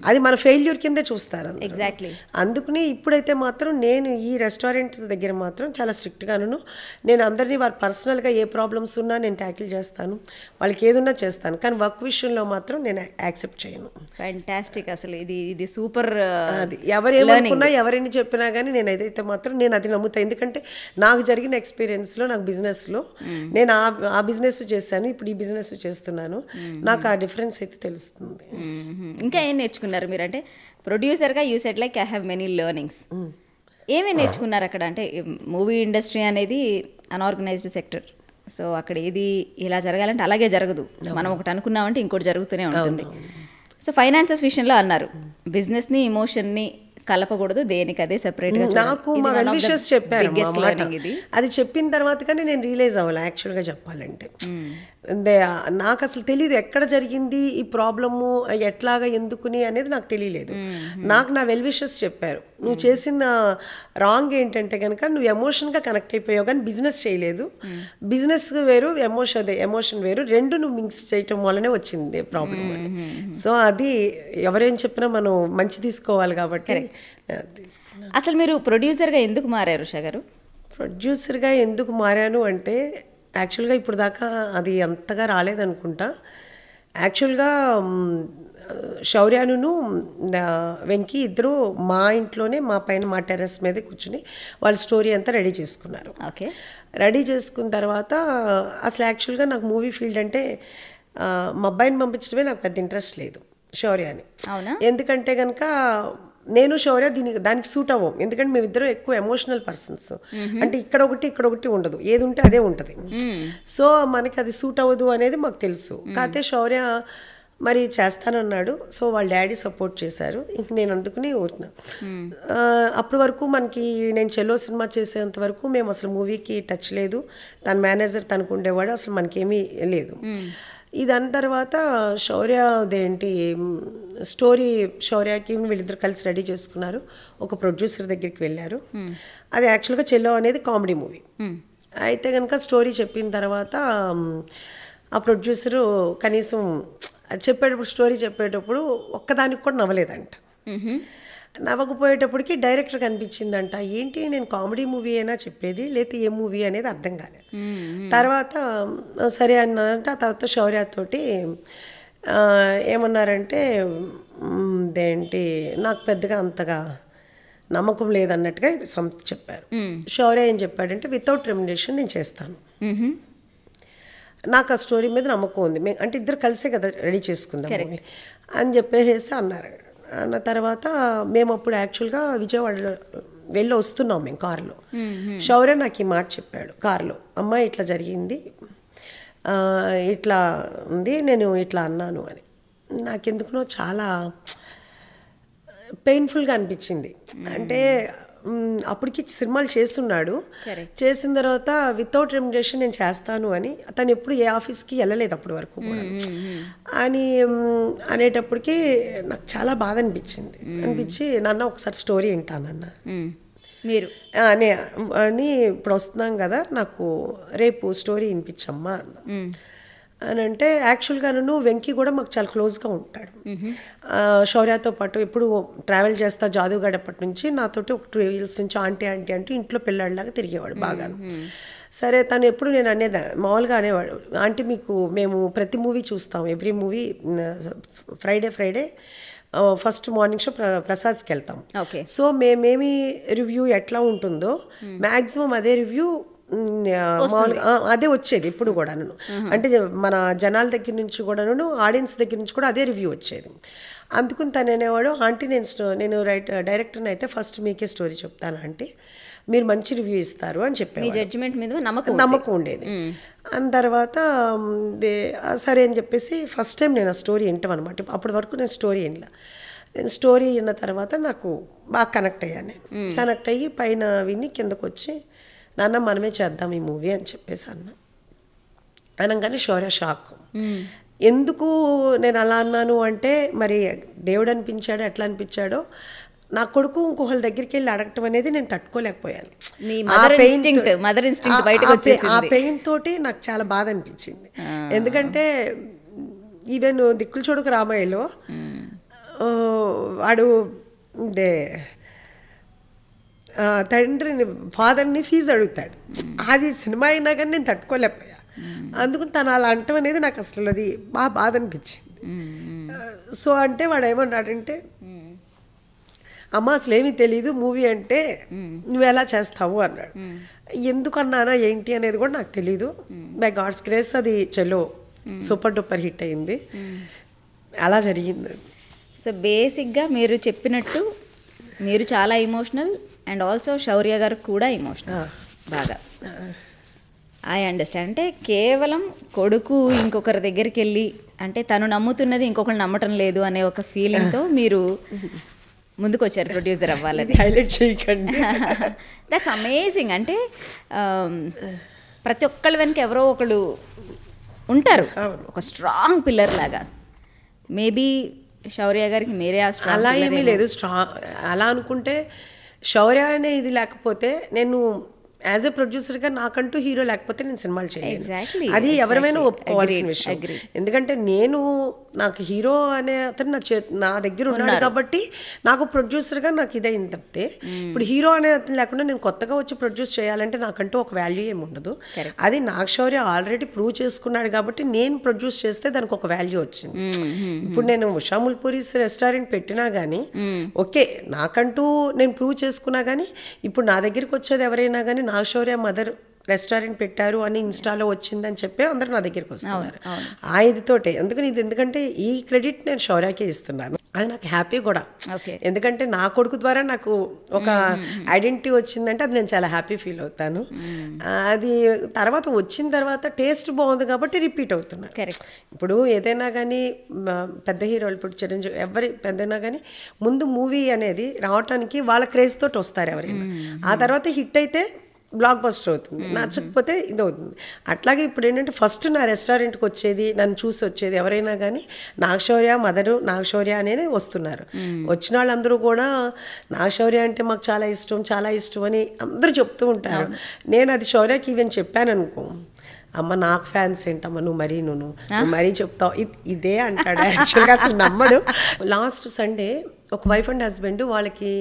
అది మన ఫెయిల్యూర్ కిందే చూస్తారు. ఎగ్జాక్ట్లీ. అందుకని ఇప్పుడైతే మాత్రం నేను ఈ రెస్టారెంట్స్ దగ్గర మాత్రం చాలా స్ట్రిక్ట్గాను నేను అందరినీ వారు పర్సనల్గా ఏ ప్రాబ్లమ్స్ ఉన్నా నేను ట్యాకిల్ చేస్తాను, వాళ్ళకి ఏదున్నా చేస్తాను, కానీ వర్క్ విషయంలో మాత్రం నేను యాక్సెప్ట్ చేయను. ఫ్యాంటాస్టిక్. అసలు ఇది సూపర్. అది ఎవరేమనుకున్నా ఎవరైనా చెప్పినా కానీ నేను ఏదైతే మాత్రం నేను అది నమ్ముతాను. ఎందుకంటే నాకు జరిగిన ఎక్స్పీరియన్స్లో నాకు బిజినెస్లో నేను ఆ బిజినెస్ చేశాను, ఇప్పుడు ఈ బిజినెస్ చేస్తున్నాను, నాకు ఆ డిఫరెన్స్ అయితే తెలుస్తుంది. ఇంకా ఏం నేర్చుకున్నారు మీరు? అంటే ప్రొడ్యూసర్గా you said like I have many learnings. ఏమేమి నేర్చుకున్నారు అక్కడ? అంటే మూవీ ఇండస్ట్రీ అనేది అన్ఆర్గనైజ్డ్ సెక్టర్. సో అక్కడ ఏది ఇలా జరగాలంటే అలాగే జరగదు. మనం ఒకటి అనుకున్నామంటే ఇంకోటి జరుగుతూనే ఉంటుంది. సో ఫైనాన్సెస్ విషయంలో అన్నారు, బిజినెస్ని ఎమోషన్ని కలపకూడదు, దేనికి అదే సెపరేట్గా. నాకు మా వెల్విషర్స్ చెప్పారు. అది చెప్పిన తర్వాత కానీ నేను రియలైజ్ అవ్వాలి యాక్చువల్గా చెప్పాలంటే. నాకు అసలు తెలియదు ఎక్కడ జరిగింది ఈ ప్రాబ్లము, ఎట్లాగా ఎందుకుని అనేది నాకు తెలియలేదు. నాకు నా వెల్విషర్స్ చెప్పారు, నువ్వు చేసిన రాంగ్ ఏంటంటే కనుక నువ్వు ఎమోషన్గా కనెక్ట్ అయిపోయావు కానీ బిజినెస్ చేయలేదు. బిజినెస్ వేరు, ఎమోషన్ వేరు, రెండు నువ్వు మిక్స్ చేయటం వల్లనే వచ్చింది ప్రాబ్లం అని. సో అది ఎవరేం చెప్పినా మనం మంచి తీసుకోవాలి కాబట్టి. అసలు మీరు ప్రొడ్యూసర్గా ఎందుకు మారారు ఉషా గారు? ప్రొడ్యూసర్గా ఎందుకు మారాను అంటే యాక్చువల్గా ఇప్పుడు దాకా అది అంతగా రాలేదనుకుంటా. యాక్చువల్గా శౌర్యాను వెంకీ ఇద్దరు మా ఇంట్లోనే మా పైన మా టెర్రస్ మీద కూర్చుని వాళ్ళ స్టోరీ అంతా రెడీ చేసుకున్నారు. ఓకే, రెడీ చేసుకున్న తర్వాత అసలు యాక్చువల్గా నాకు మూవీ ఫీల్డ్ అంటే మా అబ్బాయిని పంపించడమే నాకు పెద్ద ఇంట్రెస్ట్ లేదు, శౌర్యాని. అవునా? ఎందుకంటే కనుక నేను శౌర్య దానికి సూట్ అవ్వం. ఎందుకంటే మేమిద్దరం ఎక్కువ ఎమోషనల్ పర్సన్స్. అంటే ఇక్కడ ఒకటి ఉండదు, ఏది ఉంటే అదే ఉంటుంది. సో మనకి అది సూట్ అవ్వదు అనేది మాకు తెలుసు. కాకపోతే శౌర్య మరి చేస్తానన్నాడు. సో వాళ్ళ డాడీ సపోర్ట్ చేశారు. ఇంక నేను అందుకుని ఊరిన. అప్పటి వరకు మనకి నేను చెల్లో సినిమా చేసేంత వరకు మేము అసలు మూవీకి టచ్ లేదు. తన మేనేజర్ తనకు ఉండేవాడు, అసలు మనకేమీ లేదు. ఇదాని తర్వాత శౌర్య అదేంటి స్టోరీ, శౌర్యకి వీళ్ళిద్దరు కలిసి రెడీ చేసుకున్నారు. ఒక ప్రొడ్యూసర్ దగ్గరికి వెళ్ళారు. అది యాక్చువల్గా చెల్లో అనేది కామెడీ మూవీ. అయితే కనుక స్టోరీ చెప్పిన తర్వాత ఆ ప్రొడ్యూసరు కనీసం చెప్పేటప్పుడు, స్టోరీ చెప్పేటప్పుడు ఒక్కదానికి కూడా నవ్వలేదంట. నవ్వకపోయేటప్పటికి డైరెక్టర్ కనిపించిందంట, ఏంటి నేను కామెడీ మూవీ అయినా చెప్పేది, లేకపోతే ఏ మూవీ అనేది అర్థం కాలేదు. తర్వాత సరే అన్నారంటే ఆ తర్వాత శౌర్యతోటి ఏమన్నారంటే దేంటి నాకు పెద్దగా అంతగా నమ్మకం లేదన్నట్టుగా చెప్పారు. శౌర్య ఏం చెప్పాడంటే వితౌట్ రెమ్యునరేషన్ నేను చేస్తాను, నాకు ఆ స్టోరీ మీద నమ్మకం ఉంది, అంటే ఇద్దరు కలిసే కదా రెడీ చేసుకుందాం అని చెప్పేసి అన్నారు. అన్న తర్వాత మేము అప్పుడు యాక్చువల్గా విజయవాడలో వెళ్ళి వస్తున్నాం మేము కారులో. శౌర్య నాకు ఈ మాట చెప్పాడు కారులో, అమ్మ ఇట్లా జరిగింది, ఇట్లా ఉంది, నేను ఇట్లా అన్నాను అని. నాకెందుకునో చాలా పెయిన్ఫుల్గా అనిపించింది. అంటే అప్పటికి సినిమాలు చేస్తున్నాడు, చేసిన తర్వాత వితౌట్ రెమ్యునరేషన్ నేను చేస్తాను అని. తను ఎప్పుడు ఏ ఆఫీస్కి వెళ్ళలేదు అప్పటి వరకు కూడా అని అనేటప్పటికి నాకు చాలా బాధ అనిపించి నాన్న ఒకసారి స్టోరీ వింటానన్న మీరు అని, ఇప్పుడు వస్తున్నాం కదా నాకు రేపు స్టోరీ వినిపించమ్మా అన్న. అని అంటే యాక్చువల్గా నన్ను వెంకీ కూడా మాకు చాలా క్లోజ్గా ఉంటాడు. శౌర్యతో పాటు ఎప్పుడు ట్రావెల్ చేస్తా జాదుగాడప్పటి నుంచి నాతోటి ఒక 2 years నుంచి ఆంటీ అంటూ ఇంట్లో పిల్లాడిలాగా తిరిగేవాడు బాగా. సరే తను ఎప్పుడు నేను అనేది మామూలుగా అనేవాడు, ఆంటీ మీకు మేము ప్రతి మూవీ చూస్తాం, every movie Friday first morning show ప్రసాద్కి వెళ్తాం. సో మేమేమి రివ్యూ ఎట్లా ఉంటుందో మ్యాక్సిమం అదే రివ్యూ అదే వచ్చేది ఇప్పుడు కూడాను. అంటే మన జనాల దగ్గర నుంచి కూడాను ఆడియన్స్ దగ్గర నుంచి కూడా అదే రివ్యూ వచ్చేది. అందుకుని తను అనేవాడు, ఆంటీ నేను డైరెక్టర్ని అయితే ఫస్ట్ మీకే స్టోరీ చెప్తాను ఆంటీ, మీరు మంచి రివ్యూ ఇస్తారు అని చెప్పారు. జడ్జిమెంట్ మీద నమ్మకం ఉండేది. అని తర్వాత సరే అని చెప్పేసి ఫస్ట్ టైం నేను ఆ స్టోరీ వింటాం అనమాట. అప్పటి వరకు నేను స్టోరీ స్టోరీ విన్న తర్వాత నాకు బాగా కనెక్ట్ అయ్యాను. నేను కనెక్ట్ అయ్యి పైన విని కిందకు వచ్చి నాన్న మనమే చేద్దాం ఈ మూవీ అని చెప్పేసి అనగానే శౌర్య షాక్. ఎందుకు నేను అలా అన్నాను అంటే మరి దేవుడు అనిపించాడో ఎట్లా అనిపించాడో, నా కొడుకు ఇంకొకళ్ళ దగ్గరికి వెళ్ళి అడగటం అనేది నేను తట్టుకోలేకపోయాను. ఆ పెయిన్ తోటి నాకు చాలా బాధ అనిపించింది. ఎందుకంటే ఈవెన్ దిక్కులు చూడకు రామయ్యలో వాడు తండ్రిని ఫాదర్ని ఫీజు అడుగుతాడు, అది సినిమా అయినా కానీ నేను తట్టుకోలేకపోయా. అందుకు తను అలా అంటం అనేది నాకు అసలు అది బాగా బాధ అనిపించింది. సో అంటే వాడు ఏమన్నాడంటే, అమ్మ అసలు ఏమీ తెలీదు మూవీ అంటే, నువ్వు ఎలా చేస్తావు అన్నాడు. ఎందుకన్నానా ఏంటి అనేది కూడా నాకు తెలీదు. బై గాడ్స్ గ్రేస్ అది చలో సూపర్ డూపర్ హిట్ అయింది. అలా జరిగింది. సో బేసిక్గా మీరు చెప్పినట్టు మీరు చాలా ఎమోషనల్ అండ్ ఆల్సో శౌర్య గారు కూడా ఎమోషనల్ బాగా. I understand. అంటే కేవలం కొడుకు ఇంకొకరి దగ్గరికి వెళ్ళి అంటే తను నమ్ముతున్నది ఇంకొకరు నమ్మటం లేదు అనే ఒక ఫీలింగ్తో మీరు ముందుకు వచ్చారు ప్రొడ్యూసర్ అవ్వాలని. హైలైట్ చేయకండి. That's amazing. అంటే ప్రతి ఒక్కళ్ళ వెనక ఎవరో ఒకళ్ళు ఉంటారు, ఒక స్ట్రాంగ్ పిల్లర్ లాగా. మేబీ శౌర్య గారికి మీరే ఆ స్ట్రాంగ్. అలా ఏమీ లేదు. అలా అనుకుంటే శౌర్య అనే ఇది లేకపోతే నేను యాజ్ ఎ ప్రొడ్యూసర్గా నాకంటూ హీరో లేకపోతే నేను సినిమాలు చేయను. అది ఎవరైనా ఒప్పుకోవాల్సిన విషయం. ఎందుకంటే నాకు హీరో అనే అతను నా దగ్గర ఉన్నాడు కాబట్టి నాకు ప్రొడ్యూసర్గా నాకు ఇదైంది తప్పితే, ఇప్పుడు హీరో అనే అతను లేకుండా నేను కొత్తగా వచ్చి ప్రొడ్యూస్ చేయాలంటే నాకంటూ ఒక వాల్యూ ఏమి ఉండదు. అది నాగ్ శౌర్య ఆల్రెడీ ప్రూవ్ చేసుకున్నాడు కాబట్టి నేను ప్రొడ్యూస్ చేస్తే దానికి ఒక వాల్యూ వచ్చింది. ఇప్పుడు నేను ఉషా ముల్పూరీస్ రెస్టారెంట్ పెట్టినా కానీ ఓకే, నాకంటూ నేను ప్రూవ్ చేసుకున్నా కానీ ఇప్పుడు నా దగ్గరికి వచ్చేది ఎవరైనా కానీ నాగ్ శౌర్య మదర్ రెస్టారెంట్ పెట్టారు అని ఇన్స్టాలో వచ్చిందని చెప్పి అందరూ నా దగ్గరికి వస్తున్నారు ఆ ఇదితోటే. ఎందుకంటే ఈ క్రెడిట్ నేను శౌర్యకే ఇస్తున్నాను. అది నాకు హ్యాపీ కూడా, ఎందుకంటే నా కొడుకు ద్వారా నాకు ఒక ఐడెంటిటీ వచ్చిందంటే అది నేను చాలా హ్యాపీ ఫీల్ అవుతాను. అది తర్వాత వచ్చిన తర్వాత టేస్ట్ బాగుంది కాబట్టి రిపీట్ అవుతున్నా. ఇప్పుడు ఏదైనా కానీ పెద్ద హీరోలు, ఇప్పుడు చిరంజీవి ఎవరి పెద్దైనా కానీ ముందు మూవీ అనేది రావటానికి వాళ్ళ క్రేజ్ తోటి వస్తారు ఎవరైనా. ఆ తర్వాత హిట్ అయితే బ్లాక్ బస్టర్ అవుతుంది, నచ్చకపోతే ఇది అవుతుంది. అట్లాగే ఇప్పుడు ఏంటంటే ఫస్ట్ నా రెస్టారెంట్కి వచ్చేది, నన్ను చూసి వచ్చేది ఎవరైనా కానీ నాగశౌర్య మదరు నాగశౌర్య అనేది వస్తున్నారు. వచ్చిన వాళ్ళందరూ కూడా నాగశౌర్య అంటే మాకు చాలా ఇష్టం చాలా ఇష్టం అని అందరూ చెప్తూ ఉంటారు. నేను అది శౌర్యకి ఈవెన్ చెప్పాను అనుకో, అమ్మ నాకు ఫ్యాన్స్ ఏంటమ్మా నువ్వు మరీ చెప్తావు ఇదే అంటాడు. యాక్చువల్గా అసలు నమ్మడు. లాస్ట్ సండే ఒక వైఫ్ అండ్ హస్బెండ్, వాళ్ళకి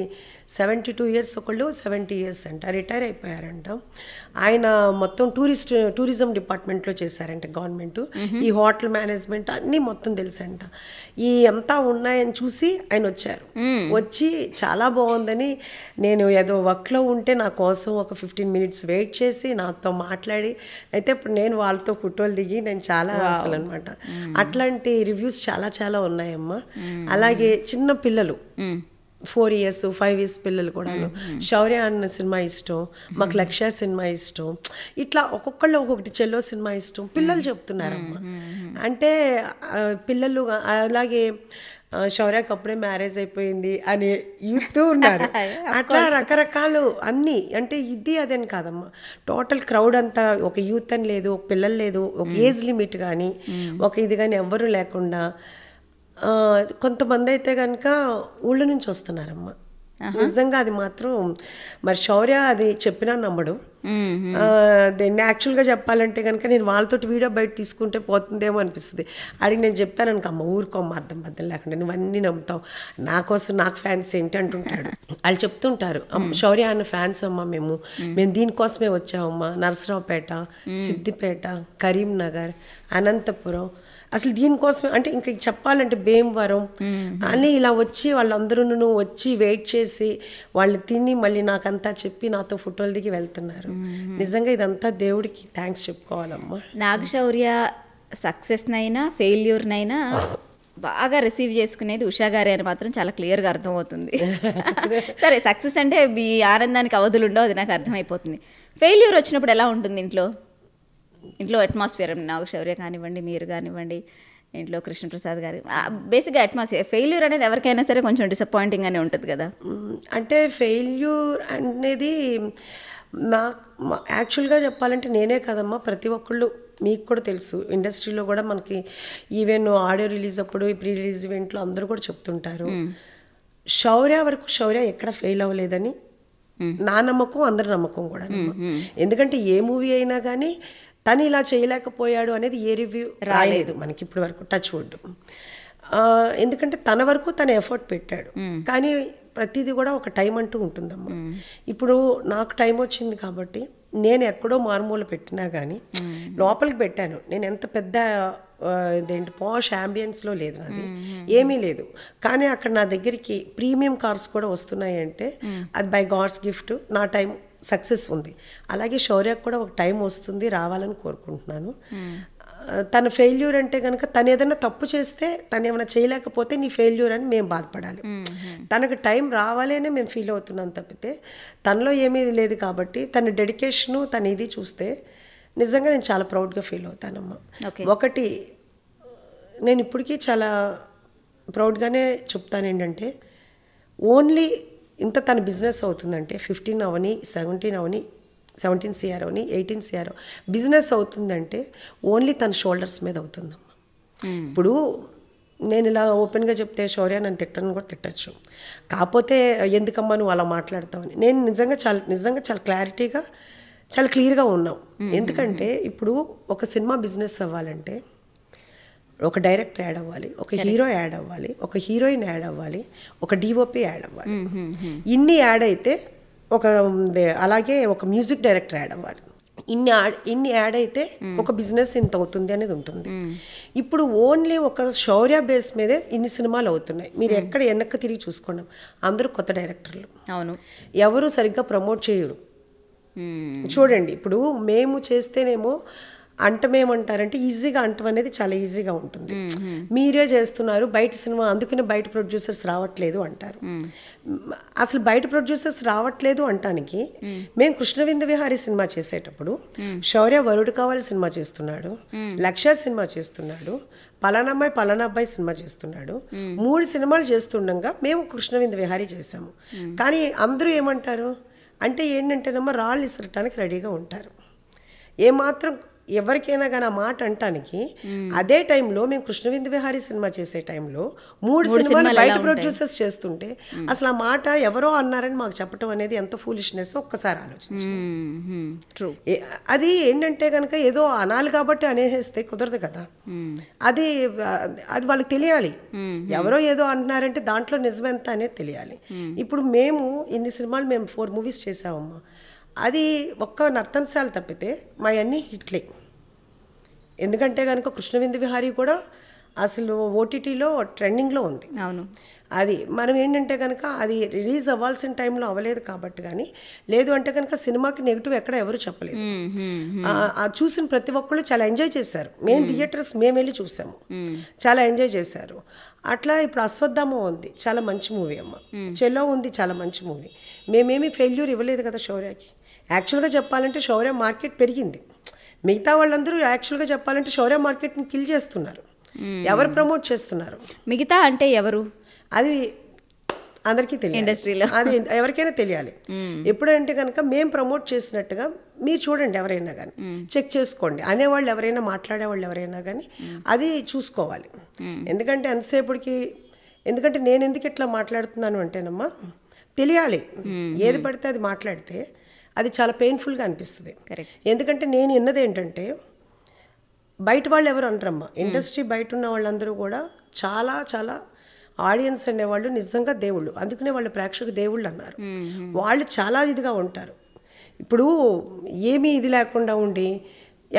72 years, ఒకళ్ళు 70 years అంట, రిటైర్ అయిపోయారంట. ఆయన మొత్తం టూరిజం డిపార్ట్మెంట్లో చేశారంట గవర్నమెంట్. ఈ హోటల్ మేనేజ్మెంట్ అన్నీ మొత్తం తెలుసంట. ఈ అంతా ఉన్నాయని చూసి ఆయన వచ్చారు. వచ్చి చాలా బాగుందని, నేను ఏదో వర్క్లో ఉంటే నా కోసం ఒక 15 minutes వెయిట్ చేసి నాతో మాట్లాడి, అయితే ఇప్పుడు నేను వాళ్ళతో ఫోటోలు దిగి నేను చాలా అసలు అనమాట. అట్లాంటి రివ్యూస్ చాలా చాలా ఉన్నాయమ్మా. అలాగే చిన్న పిల్లలు 4 years 5 years పిల్లలు కూడాను శౌర్య అన్న సినిమా ఇష్టం, మాకు లక్ష్య సినిమా ఇష్టం, ఇట్లా ఒక్కొక్కళ్ళు ఒక్కొక్కటి చెల్లో సినిమా ఇష్టం పిల్లలు చెప్తున్నారమ్మా. అంటే పిల్లలు అలాగే శౌర్యకి అప్పుడే మ్యారేజ్ అయిపోయింది అని యూత్ ఉన్నారు. అట్లా రకరకాలు అన్నీ. అంటే ఇది అదని కాదమ్మా, టోటల్ క్రౌడ్ అంతా ఒక యూత్ అని లేదు, ఒక పిల్లలు లేదు, ఒక ఏజ్ లిమిట్ కానీ ఒక ఇది కానీ ఎవ్వరూ లేకుండా కొంతమంది అయితే కనుక ఊళ్ళ నుంచి వస్తున్నారమ్మా. నిజంగా అది మాత్రం మరి శౌర్య అది చెప్పినా నమ్మడు. దీన్ని యాక్చువల్గా చెప్పాలంటే కనుక నేను వాళ్ళతోటి వీడియో బయట తీసుకుంటే పోతుందేమో అనిపిస్తుంది. అడిగి నేను చెప్పాను అనుకో, అమ్మ ఊరుకోమ్మ అర్థం బద్దం లేకుండా నువ్వన్నీ నమ్ముతావు, నా కోసం నాకు ఫ్యాన్స్ ఏంటి అంటుంటాడు. వాళ్ళు చెప్తుంటారు, శౌర్య అన్న ఫ్యాన్స్ అమ్మ మేము దీనికోసమే వచ్చామమ్మా, నరసరావుపేట, సిద్దిపేట, కరీంనగర్, అనంతపురం, అసలు దీనికోసమే అంటే ఇంకా చెప్పాలంటే భీమవరం అని ఇలా వచ్చి వాళ్ళందరూ వచ్చి వెయిట్ చేసి వాళ్ళు తిని మళ్ళీ నాకంతా చెప్పి నాతో ఫోటోలు దిగి వెళ్తున్నారు. నిజంగా ఇదంతా దేవుడికి థ్యాంక్స్ చెప్పుకోవాలమ్మా. నాగశౌర్య సక్సెస్నైనా ఫెయిల్యూర్నైనా బాగా రిసీవ్ చేసుకునేది ఉషా గారే అని మాత్రం చాలా క్లియర్గా అర్థమవుతుంది. సరే, సక్సెస్ అంటే మీ ఆనందానికి అవధులు ఉండవు, అది నాకు అర్థమైపోతుంది. ఫెయిల్యూర్ వచ్చినప్పుడు ఎలా ఉంటుంది ఇంట్లో అట్మాస్ఫియర్? నాగశౌర్య కానివ్వండి, మీరు కానివ్వండి, ఇంట్లో కృష్ణప్రసాద్ గారు, బేసిక్గా అట్మాస్ఫియర్ ఫెయిల్యూర్ అనేది ఎవరికైనా సరే కొంచెం డిసప్పాయింటింగ్గానే ఉంటుంది కదా. అంటే ఫెయిల్యూర్ అనేది నాకు యాక్చువల్గా చెప్పాలంటే నేనే కదమ్మా, ప్రతి ఒక్కళ్ళు మీకు కూడా తెలుసు, ఇండస్ట్రీలో కూడా మనకి ఈవెన్ ఆడియో రిలీజ్ అప్పుడు ప్రీ రిలీజ్ ఈవెంట్లో అందరూ కూడా చెప్తుంటారు, శౌర్య వరకు శౌర్య ఎక్కడ ఫెయిల్ అవ్వలేదని నా నమ్మకం, అందరి నమ్మకం కూడా. ఎందుకంటే ఏ మూవీ అయినా కానీ తను ఇలా చేయలేకపోయాడు అనేది ఏ రివ్యూ రాలేదు మనకి ఇప్పటి వరకు, టచ్ వుడ్. ఎందుకంటే తన వరకు తన ఎఫర్ట్ పెట్టాడు. కానీ ప్రతిదీ కూడా ఒక టైం అంటూ ఉంటుందమ్మా. ఇప్పుడు నాకు టైం వచ్చింది కాబట్టి నేను ఎక్కడో మారుమూల పెట్టినా కానీ లోపలికి పెట్టాను. నేను ఎంత పెద్ద ఇదేంటి పాష్ అంబియన్స్లో లేదు, నాది ఏమీ లేదు. కానీ అక్కడ నా దగ్గరికి ప్రీమియం కార్స్ కూడా వస్తున్నాయి అంటే అది బై గాడ్స్ గిఫ్ట్. నా టైం సక్సెస్ ఉంది. అలాగే శౌర్యకు కూడా ఒక టైం వస్తుంది, రావాలని కోరుకుంటున్నాను. తన ఫెయిల్యూర్ అంటే కనుక తను ఏదైనా తప్పు చేస్తే, తను ఏమైనా చేయలేకపోతే నీ ఫెయిల్యూర్ అని మేము బాధపడాలి. తనకు టైం రావాలి అనే మేము ఫీల్ అవుతున్నాం తప్పితే తనలో ఏమీ లేదు. కాబట్టి తన డెడికేషను, తన ఇది చూస్తే నిజంగా నేను చాలా ప్రౌడ్గా ఫీల్ అవుతానమ్మా. ఒకటి నేను ఇప్పటికీ చాలా ప్రౌడ్గానే చెప్తాను ఏంటంటే, ఓన్లీ ఇంత తన బిజినెస్ అవుతుందంటే 15 అవని 17 అవని 17 CR అవని 18 CR బిజినెస్ అవుతుందంటే ఓన్లీ తన షోల్డర్స్ మీద అవుతుందమ్మా. ఇప్పుడు నేను ఇలా ఓపెన్గా చెప్తే శౌర్య నన్ను తిట్టను కూడా తిట్టచ్చు, కాకపోతే ఎందుకమ్మా నువ్వు అలా మాట్లాడతావని. నేను నిజంగా చాలా క్లారిటీగా చాలా క్లియర్గా ఉన్నాం. ఎందుకంటే ఇప్పుడు ఒక సినిమా బిజినెస్ అవ్వాలంటే ఒక డైరెక్టర్ యాడ్ అవ్వాలి, ఒక హీరో యాడ్ అవ్వాలి, ఒక హీరోయిన్ యాడ్ అవ్వాలి, ఒక డిఓపి యాడ్ అవ్వాలి. ఇన్ని యాడ్ అయితే అలాగే ఒక మ్యూజిక్ డైరెక్టర్ యాడ్ అవ్వాలి. ఇన్ని యాడ్ అయితే ఒక బిజినెస్ ఇంత అవుతుంది అనేది ఉంటుంది. ఇప్పుడు ఓన్లీ ఒక శౌర్య బేస్ మీదే ఇన్ని సినిమాలు అవుతున్నాయి. మీరు ఎక్కడ వెనక్కి తిరిగి చూసుకోండి, అందరూ కొత్త డైరెక్టర్లు, అవును, ఎవరు సరిగ్గా ప్రమోట్ చేయరు. చూడండి ఇప్పుడు మేము చేస్తేనేమో అంటమేమంటారంటే ఈజీగా అంటం అనేది చాలా ఈజీగా ఉంటుంది. మీరే చేస్తున్నారు బయట సినిమా, అందుకనే బయట ప్రొడ్యూసర్స్ రావట్లేదు అంటారు. అసలు బయట ప్రొడ్యూసర్స్ రావట్లేదు అంటానికి మేము కృష్ణవింద విహారీ సినిమా చేసేటప్పుడు శౌర్య వరుడు కావాలి సినిమా చేస్తున్నాడు, లక్ష్య సినిమా చేస్తున్నాడు, పలానా అబ్బాయి సినిమా చేస్తున్నాడు, 3 సినిమాలు చేస్తుండగా మేము కృష్ణవింద విహారీ చేసాము. కానీ అందరూ ఏమంటారు అంటే ఏంటంటేనమ్మా రాళ్ళు ఇసరటానికి రెడీగా ఉంటారు. ఏమాత్రం ఎవరికైనా కానీ ఆ మాట అంటానికి అదే టైంలో మేము కృష్ణవింద విహారీ సినిమా చేసే టైంలో 3 సినిమాలు బయట ప్రొడ్యూసర్స్ చేస్తుంటే అసలు ఆ మాట ఎవరో అన్నారని మాకు చెప్పడం అనేది ఎంత ఫూలిష్నెస్ ఒక్కసారి ఆలోచించు. అది ఏంటంటే కనుక ఏదో అనాలి కాబట్టి అనేస్తే కుదరదు కదా. అది వాళ్ళకి తెలియాలి, ఎవరో ఏదో అంటున్నారంటే దాంట్లో నిజమెంత అనేది తెలియాలి. ఇప్పుడు మేము ఇన్ని సినిమాలు మేము 4 మూవీస్ చేసామమ్మా. అది ఒక్క నర్తనశాల తప్పితే మా అన్నీ హిట్లే. ఎందుకంటే కనుక కృష్ణవింద విహారీ కూడా అసలు ఓటీటీలో ట్రెండింగ్లో ఉంది. అవును, అది మనం ఏంటంటే కనుక అది రిలీజ్ అవ్వాల్సిన టైంలో అవ్వలేదు కాబట్టి, కానీ లేదు అంటే కనుక సినిమాకి నెగిటివ్ ఎక్కడ ఎవరు చెప్పలేదు. చూసిన ప్రతి ఒక్కళ్ళు చాలా ఎంజాయ్ చేశారు. మేము థియేటర్స్ మేము వెళ్ళి చూసాము, చాలా ఎంజాయ్ చేశారు. అట్లా ఇప్పుడు అశ్వత్థామ ఉంది, చాలా మంచి మూవీ అమ్మ. చెల్లో ఉంది, చాలా మంచి మూవీ. మేమేమి ఫెయిల్యూర్ ఇవ్వలేదు కదా శౌర్యకి. యాక్చువల్గా చెప్పాలంటే శౌర్య మార్కెట్ పెరిగింది. మిగతా వాళ్ళందరూ యాక్చువల్గా చెప్పాలంటే శౌర్య మార్కెట్ని కిల్ చేస్తున్నారు. ఎవరు ప్రమోట్ చేస్తున్నారు? మిగతా అంటే ఎవరు? అది అందరికీ తెలియదు ఇండస్ట్రీలో, అది ఎవరికైనా తెలియాలి. ఎప్పుడంటే కనుక మేము ప్రమోట్ చేసినట్టుగా మీరు చూడండి, ఎవరైనా కానీ చెక్ చేసుకోండి. అనేవాళ్ళు ఎవరైనా, మాట్లాడేవాళ్ళు ఎవరైనా కానీ అది చూసుకోవాలి. ఎందుకంటే ఎంతసేపటికి, ఎందుకంటే నేను ఎందుకు ఇట్లా మాట్లాడుతున్నాను అంటేనమ్మా తెలియాలి. ఏది పడితే అది మాట్లాడితే అది చాలా పెయిన్ఫుల్గా అనిపిస్తుంది. ఎందుకంటే నేను విన్నది ఏంటంటే బయట వాళ్ళు ఎవరు అంటారమ్మా, ఇండస్ట్రీ బయట ఉన్న వాళ్ళందరూ కూడా చాలా చాలా ఆడియన్స్ అనేవాళ్ళు నిజంగా దేవుళ్ళు, అందుకనే వాళ్ళు ప్రేక్షక దేవుళ్ళు అన్నారు. వాళ్ళు చాలా ఇదిగా ఉంటారు. ఇప్పుడు ఏమీ ఇది లేకుండా ఉండి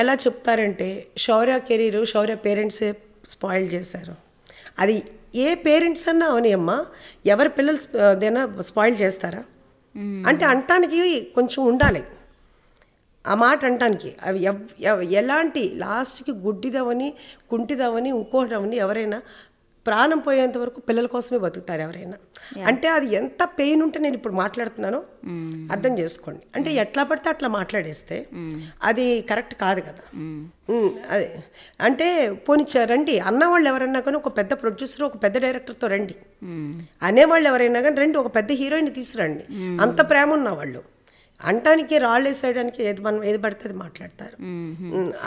ఎలా చెప్తారంటే శౌర్య కెరీరు శౌర్య పేరెంట్సే స్పాయిల్ చేశారు. అది ఏ పేరెంట్స్ అన్నా అవని అమ్మా, ఎవరి పిల్లలు ఏదైనా స్పాయిల్ చేస్తారా అంటే అంటానికి కొంచెం ఉండాలి ఆ మాట అంటానికి. అవి ఎలాంటి లాస్ట్కి గుడ్డిదవని కుంటిదవని ఇంకోటవని ఎవరైనా ప్రాణం పోయేంత వరకు పిల్లల కోసమే బతుకుతారు ఎవరైనా. అంటే అది ఎంత పెయిన్ ఉంటే నేను ఇప్పుడు మాట్లాడుతున్నానో అర్థం చేసుకోండి. అంటే ఎట్లా పడితే అట్లా మాట్లాడేస్తే అది కరెక్ట్ కాదు కదా. అదే అంటే పోనీ రండి అన్నవాళ్ళు ఎవరైనా కానీ, ఒక పెద్ద ప్రొడ్యూసర్ ఒక పెద్ద డైరెక్టర్తో రండి. అనేవాళ్ళు ఎవరైనా కానీ రండి, ఒక పెద్ద హీరోయిన్ తీసుకురండి. అంత ప్రేమ ఉన్న వాళ్ళు అంటానికి రాళ్ళు వేసేయడానికి ఏది పడితే అది మాట్లాడతారు.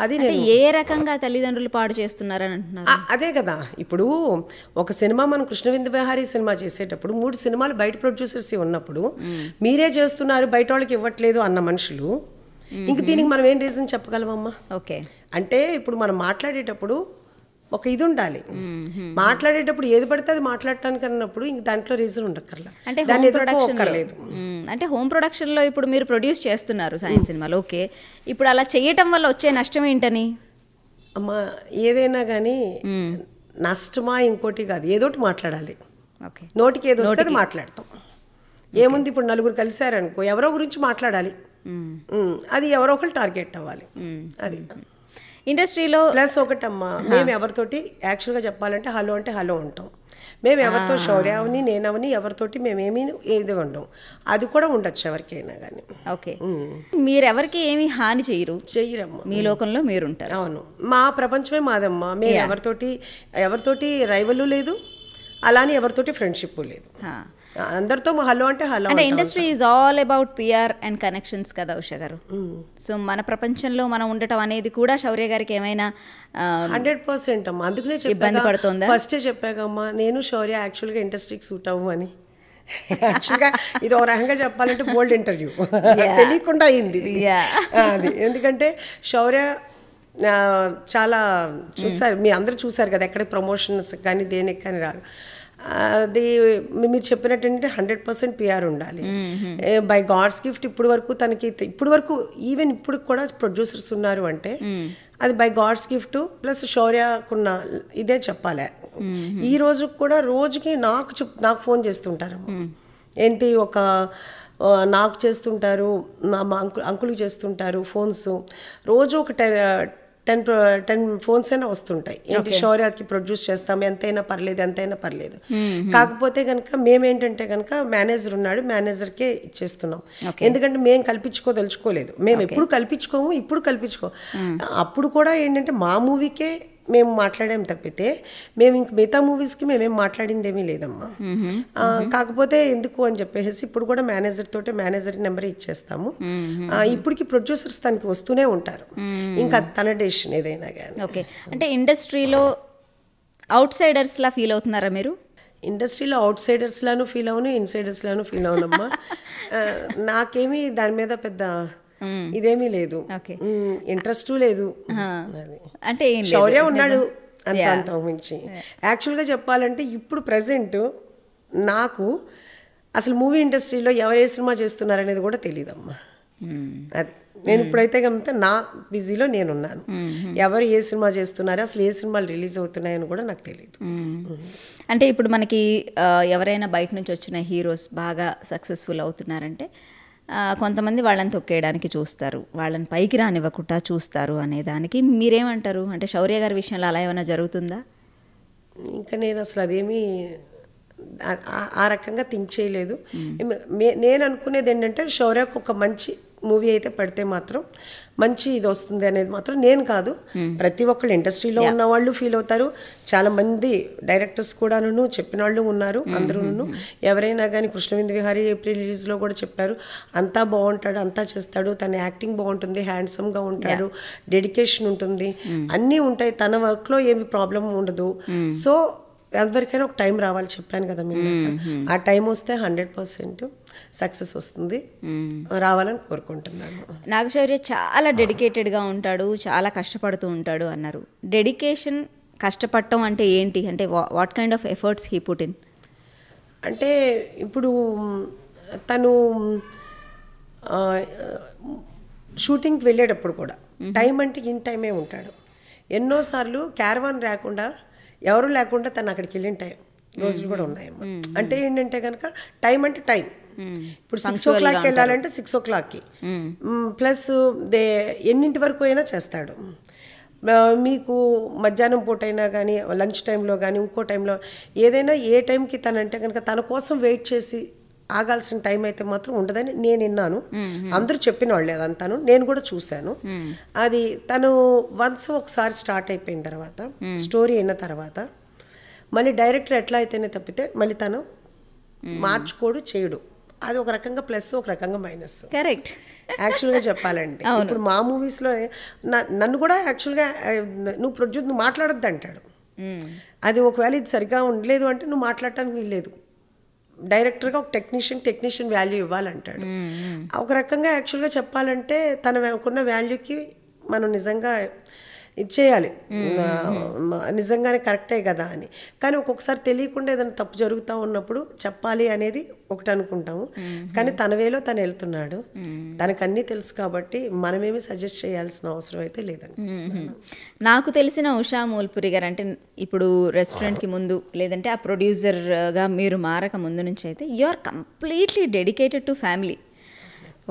అది ఏ రకంగా తల్లిదండ్రులు పాడు చేస్తున్నారని అంటున్నారు. అదే కదా. ఇప్పుడు ఒక సినిమా మనం కృష్ణవింద విహారీ సినిమా చేసేటప్పుడు 3 సినిమాలు బయట ప్రొడ్యూసర్స్ ఉన్నప్పుడు మీరే చేస్తున్నారు బయట వాళ్ళకి ఇవ్వట్లేదు అన్న మనుషులు ఇంక దీనికి మనం ఏం రీజన్ చెప్పగలమమ్మా? ఓకే, అంటే ఇప్పుడు మనం మాట్లాడేటప్పుడు ఒక ఇది ఉండాలి. మాట్లాడేటప్పుడు ఏది పడితే అది మాట్లాడటానికి అన్నప్పుడు ఇంక దాంట్లో రీజన్ ఉండక్కర్లా. అంటే అంటే హోమ్ ప్రొడక్షన్లో ఇప్పుడు మీరు ప్రొడ్యూస్ చేస్తున్నారు సైన్స్ సినిమాలు, ఓకే. ఇప్పుడు అలా చేయటం వల్ల వచ్చే నష్టం ఏంటని? అమ్మా ఏదైనా కానీ నష్టమా ఇంకోటి కాదు, ఏదోటి మాట్లాడాలి. ఓకే, నోటికి ఏదో వస్తే అది మాట్లాడతాం. ఏముంది, ఇప్పుడు నలుగురు కలిశారనుకో ఎవరో గురించి మాట్లాడాలి, అది ఎవరో ఒకరు టార్గెట్ అవ్వాలి. అది ఇండస్ట్రీలో ప్లస్ ఒకటమ్మా, మేము ఎవరితోటి యాక్చువల్గా చెప్పాలంటే హలో అంటే హలో ఉంటాం. మేము ఎవరితో శౌర్య అవని నేనవని ఎవరితోటి మేమేమీ ఏది ఉండం. అది కూడా ఉండొచ్చు ఎవరికైనా కానీ. ఓకే, మీరెవరికి ఏమి హాని చెయ్యరమ్మా, మీ లోకంలో మీరుంటారు. అవును, మా ప్రపంచమే మాదమ్మా. మేము ఎవరితోటి రైవలు లేదు, అలానే ఎవరితోటి ఫ్రెండ్షిప్ లేదు. అందరితో హలో అంటే హలో. అంటే industry is all about PR and connections కదా ఉషా గారు. సో మన ప్రపంచంలో మనం ఉండటం అనేది కూడా శౌర్య గారికి ఏమైనా 100% అమ్మా. అందుకనే ఇబ్బంది పడుతుందా? ఫస్టే చెప్పాకమ్మా, నేను శౌర్య యాక్చువల్గా ఇండస్ట్రీకి సూట్ అవ్వు అని. యాక్చువల్గా ఇది ఒక రకంగా చెప్పాలంటే బోల్డ్ ఇంటర్వ్యూ, తెలియకుండా అయింది అది. ఎందుకంటే శౌర్య చాలా చూసారు, మీ అందరూ చూసారు కదా, ఎక్కడ ప్రమోషన్స్ కానీ దేనికి కానీ రారు. అది మీరు చెప్పినట్టు 100% పిఆర్ ఉండాలి. బై గాడ్స్ గిఫ్ట్ ఇప్పుడు వరకు ఈవెన్ ఇప్పుడు కూడా ప్రొడ్యూసర్స్ ఉన్నారు అంటే అది బై గాడ్స్ గిఫ్ట్ ప్లస్ శౌర్యకున్న ఇదే చెప్పాలి. ఈ రోజు కూడా రోజుకి నాకు ఫోన్ చేస్తుంటారు. ఏంటి, ఒక నాకు చేస్తుంటారు, మా అంకుల్కి చేస్తుంటారు ఫోన్స్. రోజు ఒక 10 ఫోన్స్ అయినా వస్తుంటాయి. ఏంటి, శౌర్యకి ప్రొడ్యూస్ చేస్తాము, ఎంతైనా పర్లేదు. కాకపోతే కనుక మేమేంటంటే కనుక మేనేజర్ ఉన్నాడు, మేనేజర్కే ఇచ్చేస్తున్నాం. ఎందుకంటే మేము కల్పించుకోదలుచుకోలేదు. మేము ఎప్పుడు కల్పించుకోము, ఇప్పుడు అప్పుడు కూడా ఏంటంటే మా మూవీకే మేము మాట్లాడాము తప్పితే మేము ఇంక మిగతా మూవీస్కి మేమేం మాట్లాడింది ఏమీ లేదమ్మా. కాకపోతే ఎందుకు అని చెప్పేసి ఇప్పుడు కూడా మేనేజర్ నెంబర్ ఇచ్చేస్తాము. ఇప్పటికి ప్రొడ్యూసర్స్ తనకి వస్తూనే ఉంటారు, ఇంకా తన డెసిషన్ ఏదైనా కానీ. ఓకే, అంటే ఇండస్ట్రీలో అవుట్ సైడర్స్ లా ఫీల్ అవుతున్నారా మీరు? ఇండస్ట్రీలో అవుట్ సైడర్స్ లాను ఫీల్ అవును, ఇన్సైడర్స్ లాను ఫీల్ అవునమ్మా. నాకేమీ దాని మీద పెద్ద ఇదేమీ లేదు, ఇంట్రెస్ట్ లేదు. అంటే శౌర్య ఉన్నాడు అంత మించి. యాక్చువల్గా చెప్పాలంటే ఇప్పుడు ప్రెసెంట్ నాకు అసలు మూవీ ఇండస్ట్రీలో ఎవరు ఏ సినిమా చేస్తున్నారనేది కూడా తెలియదమ్మా. అది నేను ఇప్పుడైతే గమనిస్తే నా బిజీలో నేనున్నాను. ఎవరు ఏ సినిమా చేస్తున్నారు, అసలు ఏ సినిమాలు రిలీజ్ అవుతున్నాయని కూడా నాకు తెలియదు. అంటే ఇప్పుడు మనకి ఎవరైనా బయట నుంచి వచ్చిన హీరోస్ బాగా సక్సెస్ఫుల్ అవుతున్నారంటే కొంతమంది వాళ్ళని తొక్కేయడానికి చూస్తారు, వాళ్ళని పైకి రానివ్వకుండా చూస్తారు అనే దానికి మీరేమంటారు? అంటే శౌర్య గారి విషయంలో అలా ఏమైనా జరుగుతుందా? ఇంకా నేను అసలు అదేమీ ఆ రకంగా థింక్ చేయలేదు. నేను అనుకునేది ఏంటంటే శౌర్యకు ఒక మంచి మూవీ అయితే పడితే మాత్రం మంచి ఇది వస్తుంది అనేది మాత్రం నేను కాదు, ప్రతి ఒక్కళ్ళు ఇండస్ట్రీలో ఉన్న వాళ్ళు ఫీల్ అవుతారు. చాలా మంది డైరెక్టర్స్ కూడాను చెప్పిన వాళ్ళు ఉన్నారు. అందరూ ఎవరైనా కానీ కృష్ణవింద విహారీ ఏప్రిల్ రిలీజ్లో కూడా చెప్పారు, అంతా బాగుంటాడు, అంతా చేస్తాడు, తన యాక్టింగ్ బాగుంటుంది, హ్యాండ్సమ్గా ఉంటాడు, డెడికేషన్ ఉంటుంది, అన్నీ ఉంటాయి, తన వర్క్లో ఏమి ప్రాబ్లం ఉండదు. సో ఎవరికైనా ఒక టైం రావాలి, చెప్పాను కదా మీరు. ఆ టైం వస్తే 100% సక్సెస్ వస్తుంది, రావాలని కోరుకుంటున్నాను. నాగశౌర్య చాలా డెడికేటెడ్గా ఉంటాడు, చాలా కష్టపడుతూ ఉంటాడు అన్నారు. డెడికేషన్, కష్టపడటం అంటే ఏంటి? అంటే what kind of efforts he put in? అంటే ఇప్పుడు తను షూటింగ్కి వెళ్ళేటప్పుడు కూడా టైం అంటే ఇన్ టైమే ఉంటాడు. ఎన్నోసార్లు క్యారవాన్ రాకుండా ఎవరు లేకుండా తను అక్కడికి వెళ్ళిన రోజులు కూడా ఉన్నాయమ్మా. అంటే ఏంటంటే కనుక టైం అంటే టైం. ఇప్పుడు 6 o'clock వెళ్ళాలంటే 6 o'clockకి, ప్లస్ ఎన్నింటి వరకు అయినా చేస్తాడు. మీకు మధ్యాహ్నం పూట అయినా కానీ, లంచ్ టైంలో కానీ, ఇంకో టైంలో ఏదైనా ఏ టైంకి తనంటే కనుక తన కోసం వెయిట్ చేసి ఆగాల్సిన టైం అయితే మాత్రం ఉండదని నేను విన్నాను. అందరూ చెప్పిన వాళ్ళే అదంతాను, నేను కూడా చూశాను. అది తను ఒకసారి స్టార్ట్ అయిపోయిన తర్వాత, స్టోరీ అయిన తర్వాత మళ్ళీ డైరెక్టర్ ఎట్లా అయితేనే తప్పితే మళ్ళీ తను మార్చుకోడు, చేయడు. అది ఒక రకంగా ప్లస్, ఒక రకంగా మైనస్. కరెక్ట్. యాక్చువల్గా చెప్పాలంటే ఇప్పుడు మా మూవీస్లో నన్ను కూడా యాక్చువల్గా నువ్వు మాట్లాడొద్దు అంటాడు. అది ఒకవేళ ఇది సరిగ్గా ఉండలేదు అంటే నువ్వు మాట్లాడటానికి వీల్లేదు, డైరెక్టర్గా ఒక టెక్నీషియన్ వాల్యూ ఇవ్వాలంటాడు. ఒక రకంగా యాక్చువల్గా చెప్పాలంటే తనకున్న వాల్యూకి మనం నిజంగా ఇచ్చేయాలి, నిజంగానే కరెక్టే కదా అని. కానీ ఒక్కొక్కసారి తెలియకుండా ఏదైనా తప్పు జరుగుతూ ఉన్నప్పుడు చెప్పాలి అనేది ఒకటి అనుకుంటాము. కానీ తన వేలో తను వెళ్తున్నాడు, తనకు అన్నీ తెలుసు కాబట్టి మనమేమి సజెస్ట్ చేయాల్సిన అవసరం అయితే లేదండి. నాకు తెలిసిన ఉషా మూల్పురి గారు అంటే ఇప్పుడు రెస్టారెంట్కి ముందు లేదంటే ఆ ప్రొడ్యూసర్గా మీరు మారక ముందు నుంచి అయితే you are completely dedicated to family.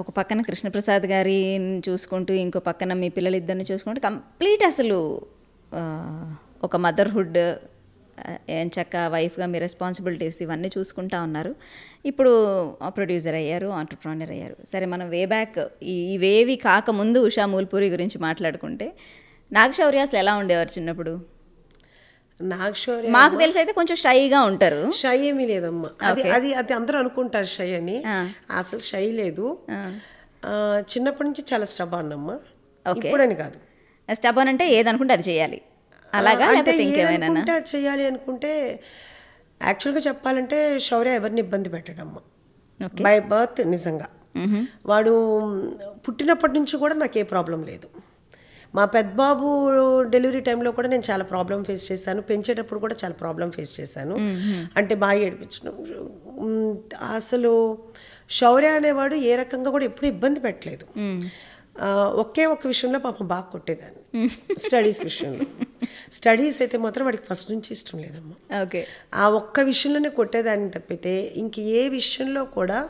ఒక పక్కన కృష్ణప్రసాద్ గారిని చూసుకుంటూ, ఇంకో పక్కన మీ పిల్లలిద్దరిని చూసుకుంటూ కంప్లీట్ అసలు ఒక మదర్హుడ్, ఎంచక్క వైఫ్గా మీ రెస్పాన్సిబిలిటీస్ ఇవన్నీ చూసుకుంటా ఉన్నారు. ఇప్పుడు ప్రొడ్యూసర్ అయ్యారు, ఆంటర్ప్రెన్యూర్ అయ్యారు. సరే, మనం వే బ్యాక్ ఇవేవి కాకముందు ఉషా మూల్పురి గురించి మాట్లాడుకుంటే నాగశౌర్య అసలు ఎలా ఉండేవారు చిన్నప్పుడు? నాగశౌర్య మాకు తెలిసి అయితే కొంచెం షైగా ఉంటారు. షై ఏమీ లేదమ్మా, అది అందరూ అనుకుంటారు షై అని, అసలు షై లేదు. చిన్నప్పటి నుంచి చాలా స్టబాన్ అమ్మా, ఇప్పుడని కాదు. స్టబాన్ అంటే ఏదనుకుంటే అది చేయాలి అలాగా, లేకపోతే ఇంకేమైనా చేయాలి అనుకుంటే యాక్చువల్గా చెప్పాలంటే శౌర్య ఎవరిని ఇబ్బంది పెట్టడమ్మా బై బర్త్. నిజంగా వాడు పుట్టినప్పటి నుంచి కూడా నాకు ఏ ప్రాబ్లం లేదు. మా పెద్దబాబు డెలివరీ టైంలో కూడా నేను చాలా ప్రాబ్లం ఫేస్ చేశాను, పెంచేటప్పుడు కూడా చాలా ప్రాబ్లం ఫేస్ చేశాను. అంటే బాగా ఏడిపించడం. అసలు శౌర్య అనేవాడు ఏ రకంగా కూడా ఎప్పుడు ఇబ్బంది పెట్టలేదు. ఒకే ఒక విషయంలో పాపం బాగా కొట్టేదాన్ని, స్టడీస్ విషయంలో. స్టడీస్ అయితే మాత్రం వాడికి ఫస్ట్ నుంచి ఇష్టం లేదమ్మా. ఓకే. ఆ ఒక్క విషయంలోనే కొట్టేదాన్ని తప్పితే ఇంక ఏ విషయంలో కూడా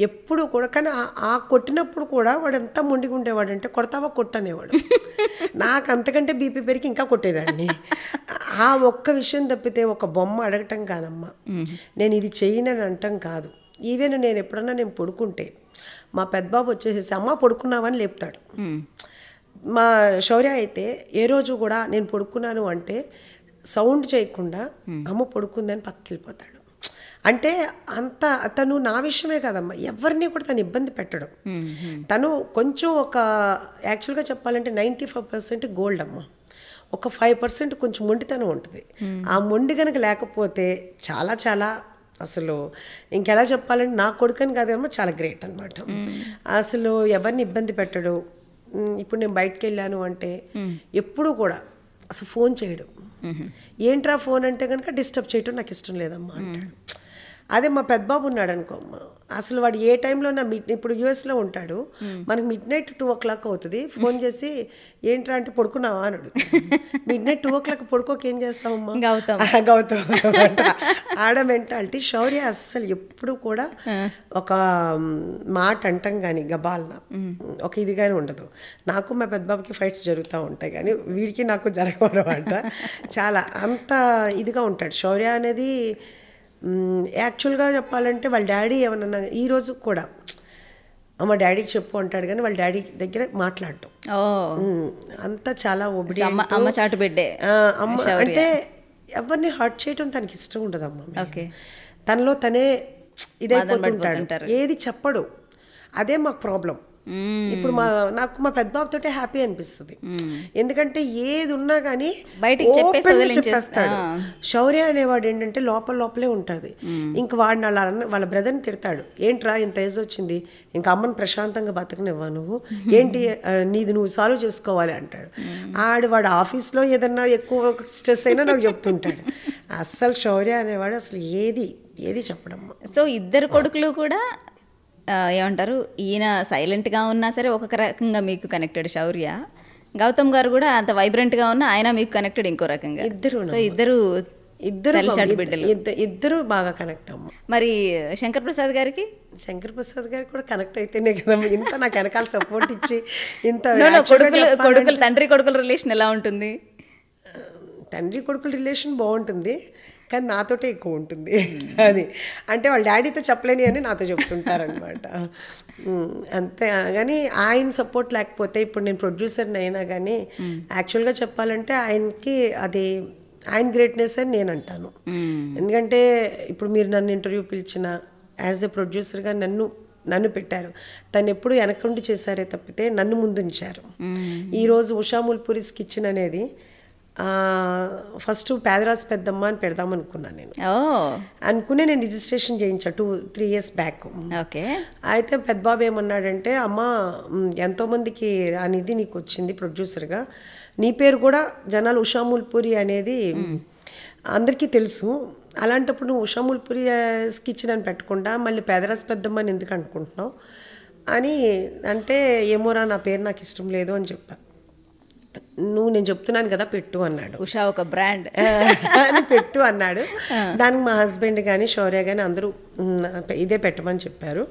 ఎప్పుడు కూడా. కానీ ఆ కొట్టినప్పుడు కూడా వాడు ఎంత మొండిగా ఉండేవాడు అంటే కొడతావా కొట్టనేవాడు. నాకు అంతకంటే బీపీ పెరిగి ఇంకా కొట్టేదాన్ని. ఆ ఒక్క విషయం తప్పితే ఒక బొమ్మ అడగటం కాదమ్మా, నేను ఇది చెయ్యనని అంటాం కాదు. ఈవెన్ నేను ఎప్పుడన్నా నేను పడుకుంటే మా పెద్దబాబు వచ్చేసేసి అమ్మ పడుకున్నావని లేపుతాడు. మా శౌర్య అయితే ఏ రోజు కూడా నేను పడుకున్నాను అంటే సౌండ్ చేయకుండా అమ్మ పడుకుందని పక్కకి వెళ్ళిపోతాడు. అంటే అంత తను నా విషయమే కాదమ్మా, ఎవరిని కూడా తను ఇబ్బంది పెట్టడం. తను కొంచెం ఒక యాక్చువల్గా చెప్పాలంటే 95% గోల్డ్ అమ్మ, ఒక 5% కొంచెం మొండితనం ఉంటుంది. ఆ మొండి కనుక లేకపోతే చాలా చాలా అసలు ఇంకెలా చెప్పాలంటే నా కొడుకని కాదమ్మా, చాలా గ్రేట్ అనమాట. అసలు ఎవరిని ఇబ్బంది పెట్టడు. ఇప్పుడు నేను బయటకు వెళ్ళాను అంటే ఎప్పుడు కూడా అసలు ఫోన్ చేయడు. ఏంట్రా ఫోన్ అంటే కనుక డిస్టర్బ్ చేయటం నాకు ఇష్టం లేదమ్మా అంటాడు. అదే మా పెద్దబాబు ఉన్నాడు అనుకోమ్మా, అసలు వాడు ఏ టైంలో ఇప్పుడు యూఎస్లో ఉంటాడు, మనకి మిడ్-నైట్ 2 o'clock అవుతుంది, ఫోన్ చేసి ఏంట్రా అంటే పడుకున్నావా అని అడుగు. మిడ్-నైట్ 2 o'clock పడుకోక ఏం చేస్తావమ్మా? గౌతమ్ ఆడ మెంటాలిటీ. శౌర్య అస్సలు ఎప్పుడు కూడా ఒక మాట అంటాం కానీ గబాలన ఒక ఇది కానీ ఉండదు. నాకు మా పెద్దబాబుకి ఫైట్స్ జరుగుతూ ఉంటాయి కానీ వీడికి నాకు జరగవన్నమాట. చాలా అంత ఇదిగా ఉంటాడు శౌర్య అనేది. యాక్చువల్గా చెప్పాలంటే వాళ్ళ డాడీ ఏమన్నా ఈరోజు కూడా మా డాడీకి చెప్పు అంటాడు కానీ వాళ్ళ డాడీ దగ్గర మాట్లాడటం అంతా చాలా ఒబిడి. అమ్మ చాటు బిడ్డే. అమ్మ అంటే ఎవరిని హర్ట్ చేయటం తనకి ఇష్టం ఉండదమ్మా. తనలో తనే ఇదైపోతుంటాడు, ఏది చెప్పడు. అదే మాకు ప్రాబ్లం. ఇప్పుడు నాకు మా పెద్దబాబుతోటే హ్యాపీ అనిపిస్తుంది, ఎందుకంటే ఏది ఉన్నా కానీ బయటికి చెప్పేస్తాడు. శౌర్య అనేవాడు ఏంటంటే లోపలే ఉంటుంది. ఇంక వాడిని వాళ్ళ బ్రదర్ని తిడతాడు, ఏంట్రా ఇంత ఏజ్ వచ్చింది ఇంకా అమ్మని ప్రశాంతంగా బతకనివ్వా నువ్వు, ఏంటి నీది నువ్వు సాల్వ్ చేసుకోవాలి అంటాడు. వాడు ఆఫీస్లో ఏదన్నా ఎక్కువ స్ట్రెస్ అయినా నాకు చెప్తుంటాడు. అస్సలు శౌర్య అనేవాడు అసలు ఏది చెప్పడమ్మా. సో ఇద్దరు కొడుకులు కూడా ఏమంటారు, ఈయన సైలెంట్గా ఉన్నా సరే ఒక రకంగా మీకు కనెక్టెడ్ శౌర్య, గౌతమ్ గారు కూడా అంత వైబ్రెంట్గా ఉన్నా ఆయన మీకు కనెక్టెడ్ ఇంకో రకంగా. సో ఇద్దరు బాగా కనెక్ట్ అమ్మ. మరి శంకర్ ప్రసాద్ గారికి కూడా కనెక్ట్ అయితేనే కదా ఇంత నాకు వెనకాల సపోర్ట్ ఇచ్చి ఇంత. కొడుకులు తండ్రి కొడుకుల రిలేషన్ ఎలా ఉంటుంది? తండ్రి కొడుకుల రిలేషన్ బాగుంటుంది కానీ నాతోటే ఎక్కువ ఉంటుంది. అది అంటే వాళ్ళ డాడీతో చెప్పలేని అని నాతో చెప్తుంటారనమాట. అంతే. కానీ ఆయన సపోర్ట్ లేకపోతే ఇప్పుడు నేను ప్రొడ్యూసర్ని అయినా కానీ యాక్చువల్గా చెప్పాలంటే ఆయనకి అది ఆయన గ్రేట్నెస్ అని నేను అంటాను. ఎందుకంటే ఇప్పుడు మీరు నన్ను ఇంటర్వ్యూ పిలిచిన యాజ్ ఎ ప్రొడ్యూసర్గా నన్ను పెట్టారు, తను ఎప్పుడు వెనకుండి చేశారే తప్పితే నన్ను ముందుంచారు. ఈరోజు ఉషా ముల్పురీస్ కిచెన్ అనేది ఫస్ట్ పేదరాజు పెద్దమ్మ అని పెడదామనుకున్నాను నేను. అనుకునే నేను రిజిస్ట్రేషన్ చేయించా 2-3 years బ్యాక్. అయితే పెద్దబాబు ఏమన్నాడంటే, అమ్మ ఎంతోమందికి అనేది నీకు వచ్చింది ప్రొడ్యూసర్గా, నీ పేరు కూడా జనాలు ఉషా ముల్పురి అనేది అందరికీ తెలుసు, అలాంటప్పుడు నువ్వు ఉషా ముల్పురి కిచెన్ అని పెట్టకుండా మళ్ళీ పేదరాజు పెద్దమ్మ అని ఎందుకు అనుకుంటున్నావు అని అంటే, ఏమోరా నా పేరు నాకు ఇష్టం లేదు అని చెప్పా. నేను చెప్తున్నాను కదా పెట్టు అన్నాడు. ఉషా ఒక బ్రాండ్ అని పెట్టు అన్నాడు. దానికి మా హస్బెండ్ కానీ శౌర్య కానీ అందరూ ఇదే పెట్టమని చెప్పారు.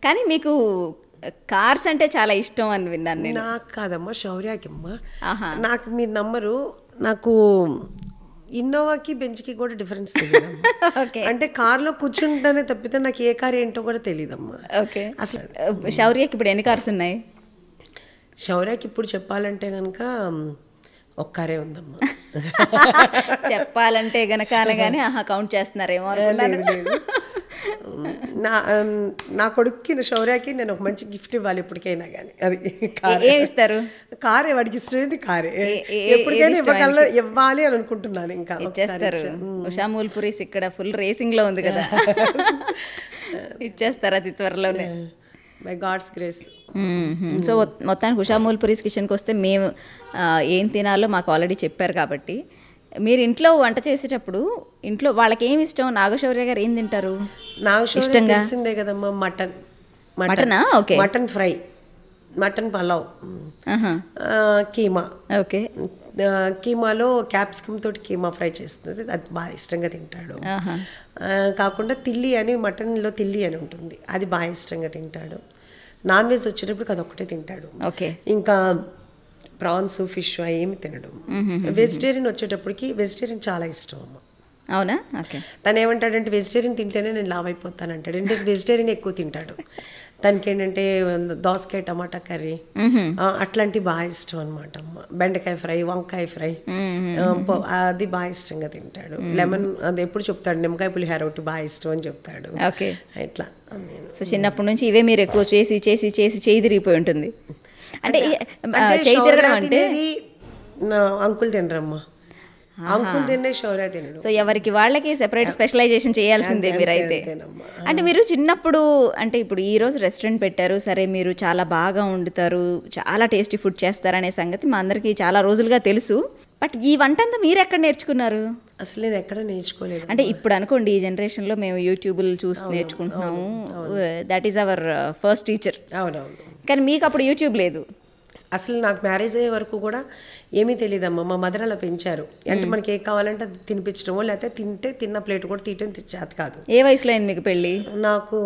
కానీ మీకు కార్స్ అంటే చాలా ఇష్టం అని విన్నాను నేను. నాకు కాదమ్మా, శౌర్యకిమ్మా. నాకు మీరు నమ్మరు, నాకు ఇన్నోవాకి బెంచ్కి కూడా డిఫరెన్స్ తెలియదు. అంటే కార్లో కూర్చుంటానే తప్పితే నాకు ఏ కార్ ఏంటో కూడా తెలియదమ్మా. అసలు శౌర్యకి ఇప్పుడు ఎన్ని కార్స్ ఉన్నాయి? శౌర్యకి ఇప్పుడు చెప్పాలంటే కనుక ఒక్కరే ఉందమ్మా. చెప్పాలంటే గనక అనగానే కౌంట్ చేస్తున్నారేమో. నా కొడుక్కి శౌర్యకి నేను ఒక మంచి గిఫ్ట్ ఇవ్వాలి ఎప్పటికైనా కానీ. అది ఏమి ఇస్తారు? కారే, వాడికి ఇష్టమైంది కారే. ఎప్పటికైనా ఇవ్వాలి అని అనుకుంటున్నాను. ఇంకా ఇచ్చేస్తారు. ఉషా ముల్పురీస్ ఇక్కడ ఫుల్ రేసింగ్ లో ఉంది కదా, ఇచ్చేస్తారు అతి త్వరలోనే. By God's grace. సో మొత్తానికి ఉషా ముల్పురీస్ కిచెన్కి వస్తే మేము ఏం తినాలో మాకు ఆల్రెడీ చెప్పారు కాబట్టి, మీరు ఇంట్లో వంట చేసేటప్పుడు ఇంట్లో వాళ్ళకి ఏమి ఇష్టం? నాగశౌర్య గారు ఏం తింటారు ఇష్టంగా? తెలిసిందే కదమ్మా, mutton. Okay, mutton fry mutton pulao, ఆహా. కీమా. ఓకే. కీమాలో క్యాప్సికమ్ తోటి కీమా ఫ్రై చేస్తుంది, అది బాగా ఇష్టంగా తింటాడు. కాకుండా తిల్లి అని, మటన్లో తిల్లి అని ఉంటుంది, అది బాగా ఇష్టంగా తింటాడు. నాన్ వెజ్ వచ్చేటప్పుడు అదొక్కటే తింటాడు. ఓకే. ఇంకా ప్రాన్స్, ఫిష్ ఏమి తినడు. వెజిటేరియన్ వచ్చేటప్పటికి వెజిటేరియన్ చాలా ఇష్టం అమ్మ. అవునా? ఓకే. తను ఏమంటాడంటే వెజిటేరియన్ తింటేనే నేను లావ్ అయిపోతాను అంటాడు. అంటే వెజిటేరియన్ ఎక్కువ తింటాడు. తనకి ఏంటంటే దోసకాయ టమాటా కర్రీ అట్లాంటివి బాగా ఇష్టం అనమాట అమ్మ. బెండకాయ ఫ్రై, వంకాయ ఫ్రై అది బాగా ఇష్టంగా తింటాడు. లెమన్ అది ఎప్పుడు చెప్తాడు, నిమ్మకాయ పులిహోర ఒకటి బాగా ఇష్టం అని చెప్తాడు. ఓకే. ఇట్లా. సో చిన్నప్పటి నుంచి ఇవే మీరు ఎక్కువ చేసి చేసి చేసి చేయి తిరిగిపోయి ఉంటుంది. అంటే చేయి తిరగడం అంటే అంకుల్ తినరమ్మా, అంకుల్ తినే శౌర్య తినడు. సో ఎవరికి వాళ్ళకి సెపరేట్ స్పెషలైజేషన్ చేయాల్సిందే మీరైతే. అంటే మీరు చిన్నప్పుడు, అంటే ఇప్పుడు ఈరోజు రెస్టారెంట్ పెట్టారు సరే, మీరు చాలా బాగా వండుతారు, చాలా టేస్టీ ఫుడ్ చేస్తారనే సంగతి మా అందరికీ చాలా రోజులుగా తెలుసు. బట్ ఈ వంట అంతా మీరు ఎక్కడ నేర్చుకున్నారు? అసలు నేను ఎక్కడ నేర్చుకోలేదు. అంటే ఇప్పుడు అనుకోండి, ఈ జనరేషన్లో మేము యూట్యూబ్లు చూసి నేర్చుకుంటున్నాము, that is our first teacher. అవునవును. కానీ మీకు అప్పుడు యూట్యూబ్ లేదు. అసలు నాకు మ్యారేజ్ అయ్యే వరకు కూడా ఏమీ తెలియదమ్మా. మా మదర్ అలా పెంచారు. అంటే మనకి ఏం కావాలంటే అది తినిపించడమో, లేకపోతే తిన్న ప్లేట్ కూడా తీయటం చేత కాదు. ఏ వయసులో అయింది మీకు పెళ్ళి? నాకు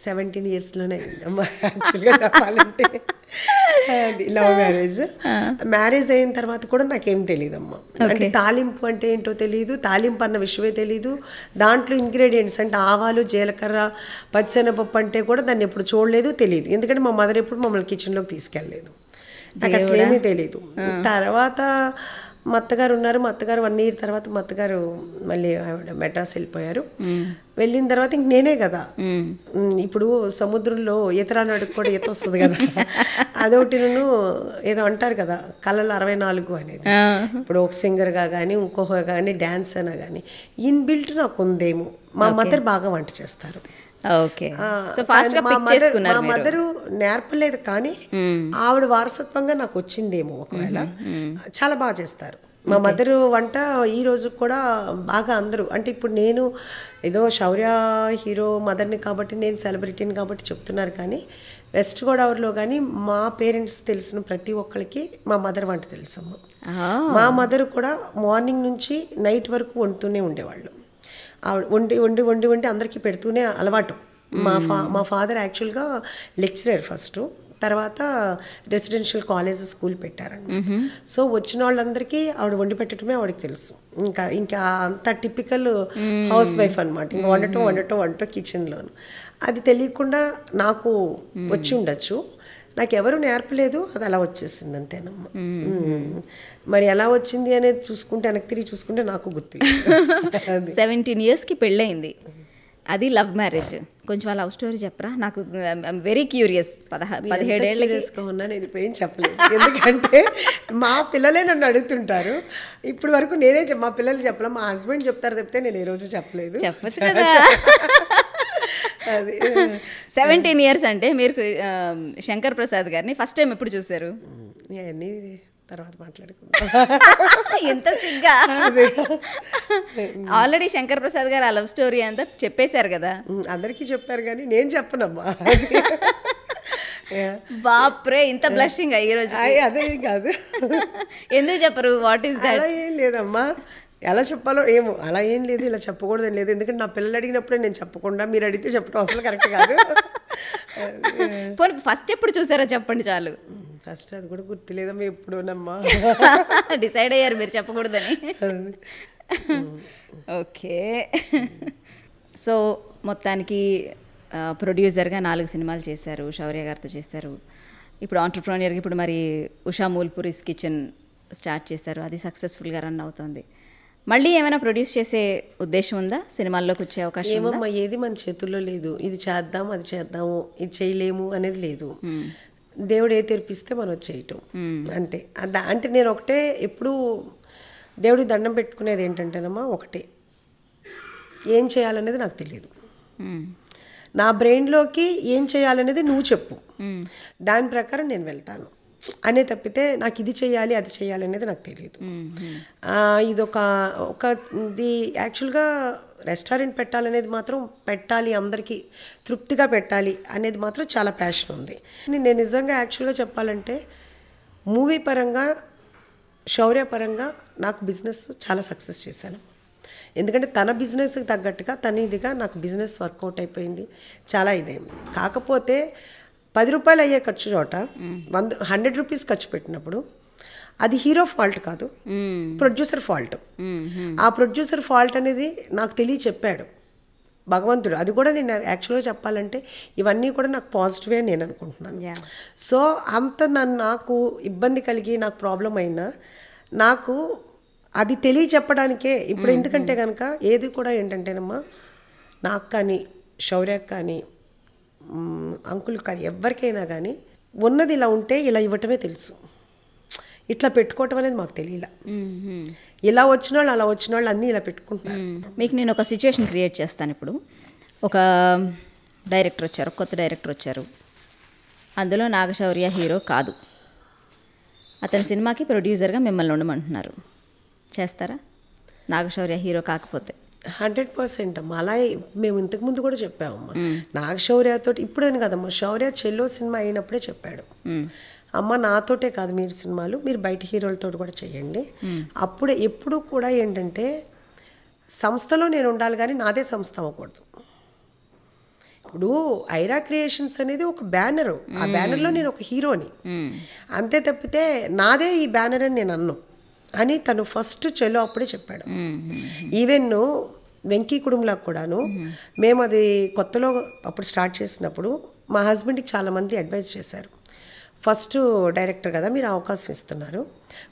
17 yearsలోనే అయిందమ్మా యాక్చువల్గా చెప్పాలంటే. అది లవ్ మ్యారేజ్. మ్యారేజ్ అయిన తర్వాత కూడా నాకేం తెలియదమ్మా. అంటే తాలింపు అంటే ఏంటో తెలియదు, తాలింపు అన్న విషయమే తెలియదు. దాంట్లో ఇంగ్రీడియంట్స్ అంటే ఆవాలు, జీలకర్ర, పచ్చిశనగపప్పు అంటే కూడా దాన్ని ఎప్పుడు చూడలేదు, తెలియదు. ఎందుకంటే మా మదర్ ఎప్పుడు మమ్మల్ని కిచెన్లోకి తీసుకెళ్ళలేదు. నాకు అసలు ఏమీ తెలియదు. తర్వాత మా అత్తగారు ఉన్నారు. మా అత్తగారు 1 year తర్వాత మా అత్తగారు మళ్ళీ ఆవిడ మెడ్రాస్ వెళ్ళిపోయారు. వెళ్ళిన తర్వాత ఇంక నేనే కదా, ఇప్పుడు సముద్రంలో ఈతరాలు అడుగు కూడా ఈత వస్తుంది కదా, అదొకటి. నేను ఏదో అంటారు కదా కళలు 64 అనేది. ఇప్పుడు ఒక సింగర్గా కానీ ఇంకొక కానీ డ్యాన్స్ అయినా కానీ ఇన్బిల్ట్ నాకు ఉందేమో. మా మదర్ బాగా వంట చేస్తారు. ఓకే. సో ఫాస్ట్ గా పిక్ చేసుకున్నారు. మా మదరు నేర్పలేదు కానీ ఆవిడ వారసత్వంగా నాకు వచ్చిందేమో ఒకవేళ. చాలా బాగా చేస్తారు మా మదరు వంట. ఈ రోజు కూడా బాగా అందరూ, అంటే ఇప్పుడు నేను ఏదో శౌర్య హీరో మదర్ని కాబట్టి, నేను సెలబ్రిటీని కాబట్టి చెప్తున్నారు, కానీ వెస్ట్ గోదావరిలో కానీ మా పేరెంట్స్ తెలిసిన ప్రతి ఒక్కరికి మా మదర్ వంట తెలుసమ్మ. మా మదరు కూడా మార్నింగ్ నుంచి నైట్ వరకు వండుతూనే ఉండేవాళ్ళు. వండి వండి వండి వండి అందరికీ పెడుతూనే అలవాటు. మా ఫాదర్ యాక్చువల్గా లెక్చరర్ ఫస్ట్, తర్వాత రెసిడెన్షియల్ కాలేజ్ స్కూల్ పెట్టారండి. సో వచ్చిన వాళ్ళందరికీ ఆవిడ వండి పెట్టడమే ఆవిడకి తెలుసు. ఇంకా అంత టిపికల్ హౌస్ వైఫ్ అనమాట. ఇంకా వండటం కిచెన్లోను. అది తెలియకుండా నాకు వచ్చి ఉండొచ్చు, నాకు ఎవరు నేర్పలేదు, అది అలా వచ్చేసింది అంతేనమ్మా. మరి ఎలా వచ్చింది అనేది చూసుకుంటే, వెనక్కి తిరిగి చూసుకుంటే నాకు గుర్తులేదు. 17 yearsకి పెళ్ళయింది, అది లవ్ మ్యారేజ్. కొంచెం ఆ లవ్ స్టోరీ చెప్పరా? నాకు వెరీ క్యూరియస్. 17 ఏళ్ళకి ఉన్నా నేను ఇప్పుడు ఏం చెప్పలేదు, ఎందుకంటే మా పిల్లలే నన్ను అడుగుతుంటారు. ఇప్పుడు వరకు నేనే మా పిల్లలు చెప్పలే, మా హస్బెండ్ చెప్తారు తప్పితే నేను ఏ రోజు చెప్పలేదు. చెప్పచ్చు కదా. అది 17 years అంటే మీరు శంకర్ ప్రసాద్ గారిని ఫస్ట్ టైం ఎప్పుడు చూసారు? అన్నీ తర్వాత మాట్లాడుకుందాం. ఎంత సిగ్గా. ఆల్రెడీ శంకర్ ప్రసాద్ గారు ఆ లవ్ స్టోరీ అంతా చెప్పేశారు కదా. అందరికీ చెప్పారు కానీ నేను చెప్పనమ్మా. బాప్రే, ఇంత బ్లషింగ్ ఈరోజు. అదే కాదు, ఎందుకు చెప్పరు? What is that? ఏం లేదమ్మా, ఎలా చెప్పాలో ఏమో, అలా ఏం లేదు, ఇలా చెప్పకూడదని లేదు. ఎందుకంటే నా పిల్లలు అడిగినప్పుడే నేను చెప్పకుండా మీరు అడిగితే చెప్పడం అసలు కరెక్ట్ కాదు. ఫస్ట్ ఎప్పుడు చూసారో చెప్పండి చాలు. ఫస్ట్ అది కూడా గుర్తులేదమ్మా ఎప్పుడునమ్మా. డిసైడ్ అయ్యారు మీరు చెప్పకూడదని. ఓకే. సో మొత్తానికి ప్రొడ్యూసర్గా 4 సినిమాలు చేశారు, శౌర్య గారితో చేశారు. ఇప్పుడు ఆంటర్ప్రెన్యూర్గా ఇప్పుడు మరి ఉషా మూల్పురీస్ కిచెన్ స్టార్ట్ చేశారు, అది సక్సెస్ఫుల్గా రన్ అవుతుంది. మళ్ళీ ఏమైనా ప్రొడ్యూస్ చేసే ఉద్దేశం ఉందా? సినిమాల్లోకి వచ్చే అవకాశం? ఏమమ్మా, ఏది మన చేతుల్లో లేదు. ఇది చేద్దాం, అది చేద్దాము, ఇది చేయలేము అనేది లేదు. దేవుడు ఏ తెరిపిస్తే మనం చేయటం అంతే. అంటే నేను ఒకటే ఎప్పుడు దేవుడికి దండం పెట్టుకునేది ఏంటంటేనమ్మా, ఒకటే, ఏం చేయాలనేది నాకు తెలియదు. నా బ్రెయిన్లోకి ఏం చేయాలనేది నువ్వు చెప్పు, దాని ప్రకారం నేను వెళ్తాను. అనే తప్పితే నాకు ఇది చేయాలి అది చేయాలి అనేది నాకు తెలియదు. ఇది ఇది యాక్చువల్గా రెస్టారెంట్ పెట్టాలనేది మాత్రం పెట్టాలి, అందరికీ తృప్తిగా పెట్టాలి అనేది మాత్రం చాలా ప్యాషన్ ఉంది. నేను నిజంగా యాక్చువల్గా చెప్పాలంటే మూవీ పరంగా శౌర్య పరంగా నాకు బిజినెస్ చాలా సక్సెస్ చేశాను. ఎందుకంటే తన బిజినెస్కి తగ్గట్టుగా తన ఇదిగా నాకు బిజినెస్ వర్కౌట్ అయిపోయింది, చాలా ఇదైంది. కాకపోతే 10 రూపాయలు అయ్యే ఖర్చు చోట 100 రూపీస్ ఖర్చు పెట్టినప్పుడు అది హీరో ఫాల్ట్ కాదు, ప్రొడ్యూసర్ ఫాల్ట్. ఆ ప్రొడ్యూసర్ ఫాల్ట్ అనేది నాకు చెప్పాడు భగవంతుడు. అది కూడా నేను యాక్చువల్గా చెప్పాలంటే ఇవన్నీ కూడా నాకు పాజిటివే అని నేను అనుకుంటున్నాను. సో అంత నాకు ఇబ్బంది కలిగి నాకు ప్రాబ్లం అయినా నాకు అది చెప్పడానికే ఇప్పుడు. ఎందుకంటే కనుక ఏది కూడా ఏంటంటేనమ్మా, నాకు కానీ శౌర్యకు కానీ అంకుల్ కానీ ఎవరికైనా కానీ ఉన్నది ఇలా ఉంటే ఇలా ఇవ్వటమే తెలుసు, ఇట్లా పెట్టుకోవటం అనేది మాకు తెలియలే. ఇలా వచ్చిన వాళ్ళు అలా వచ్చిన వాళ్ళు అన్నీ ఇలా పెట్టుకుంటున్నారు. మీకు నేను ఒక సిచ్యువేషన్ క్రియేట్ చేస్తాను. ఇప్పుడు ఒక డైరెక్టర్ వచ్చారు, కొత్త డైరెక్టర్ వచ్చారు. అందులో నాగశౌర్య హీరో కాదు, అతని సినిమాకి ప్రొడ్యూసర్గా మిమ్మల్ని ఉండమంటున్నారు. చేస్తారా నాగశౌర్య హీరో కాకపోతే? 100% అమ్మా. అలా మేము ఇంతకుముందు కూడా చెప్పామమ్మా. నాగశౌర్యతో ఇప్పుడేను కదమ్మా, శౌర్య చెల్లో సినిమా అయినప్పుడే చెప్పాడు, అమ్మ నాతోటే కాదు మీరు సినిమాలు, మీరు బయట హీరోలతో కూడా చేయండి. అప్పుడే ఎప్పుడు కూడా ఏంటంటే సంస్థలో నేను ఉండాలి కానీ నాదే సంస్థ అవ్వకూడదు. ఇప్పుడు ఐరా క్రియేషన్స్ అనేది ఒక బ్యానరు, ఆ బ్యానర్లో నేను ఒక హీరోని, అంతే తప్పితే నాదే ఈ బ్యానర్ అని నేను అన్నాను అని తను ఫస్ట్ చెల్లో అప్పుడే చెప్పాడు. ఈవెన్ వెంకీ కుటుంబంలోకి కూడాను మేము అది కొత్తలో అప్పుడు స్టార్ట్ చేసినప్పుడు మా హస్బెండ్కి చాలామంది అడ్వైజ్ చేశారు, ఫస్ట్ డైరెక్టర్ కదా మీరు అవకాశం ఇస్తున్నారు,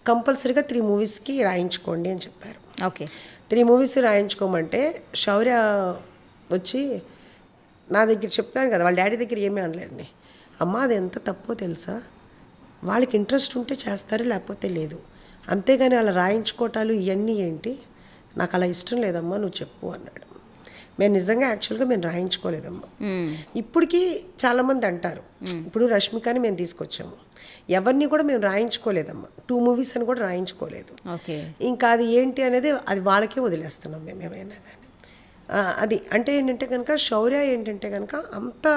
కంపల్సరీగా 3 మూవీస్కి రాయించుకోండి అని చెప్పారు. ఓకే, 3 మూవీస్ రాయించుకోమంటే శౌర్య వచ్చి నా దగ్గర చెప్తాను కదా, వాళ్ళ డాడీ దగ్గర ఏమీ అనలేండి, అమ్మ అది ఎంత తప్పో తెలుసా, వాళ్ళకి ఇంట్రెస్ట్ ఉంటే చేస్తారు లేకపోతే లేదు, అంతేగాని అలా రాయించుకోవటాలు ఇవన్నీ ఏంటి, నాకు అలా ఇష్టం లేదమ్మా నువ్వు చెప్పు అన్నాడు. మేము నిజంగా యాక్చువల్గా మేము రాయించుకోలేదమ్మా. ఇప్పటికీ చాలామంది అంటారు, ఇప్పుడు రష్మికని మేము తీసుకొచ్చాము, ఎవరిని కూడా మేము రాయించుకోలేదమ్మా, 2 మూవీస్ అని కూడా రాయించుకోలేదు. ఇంకా అది ఏంటి అనేది అది వాళ్ళకే వదిలేస్తున్నాం మేము ఏమైనా కానీ. అది అంటే ఏంటంటే కనుక శౌర్య ఏంటంటే కనుక అంత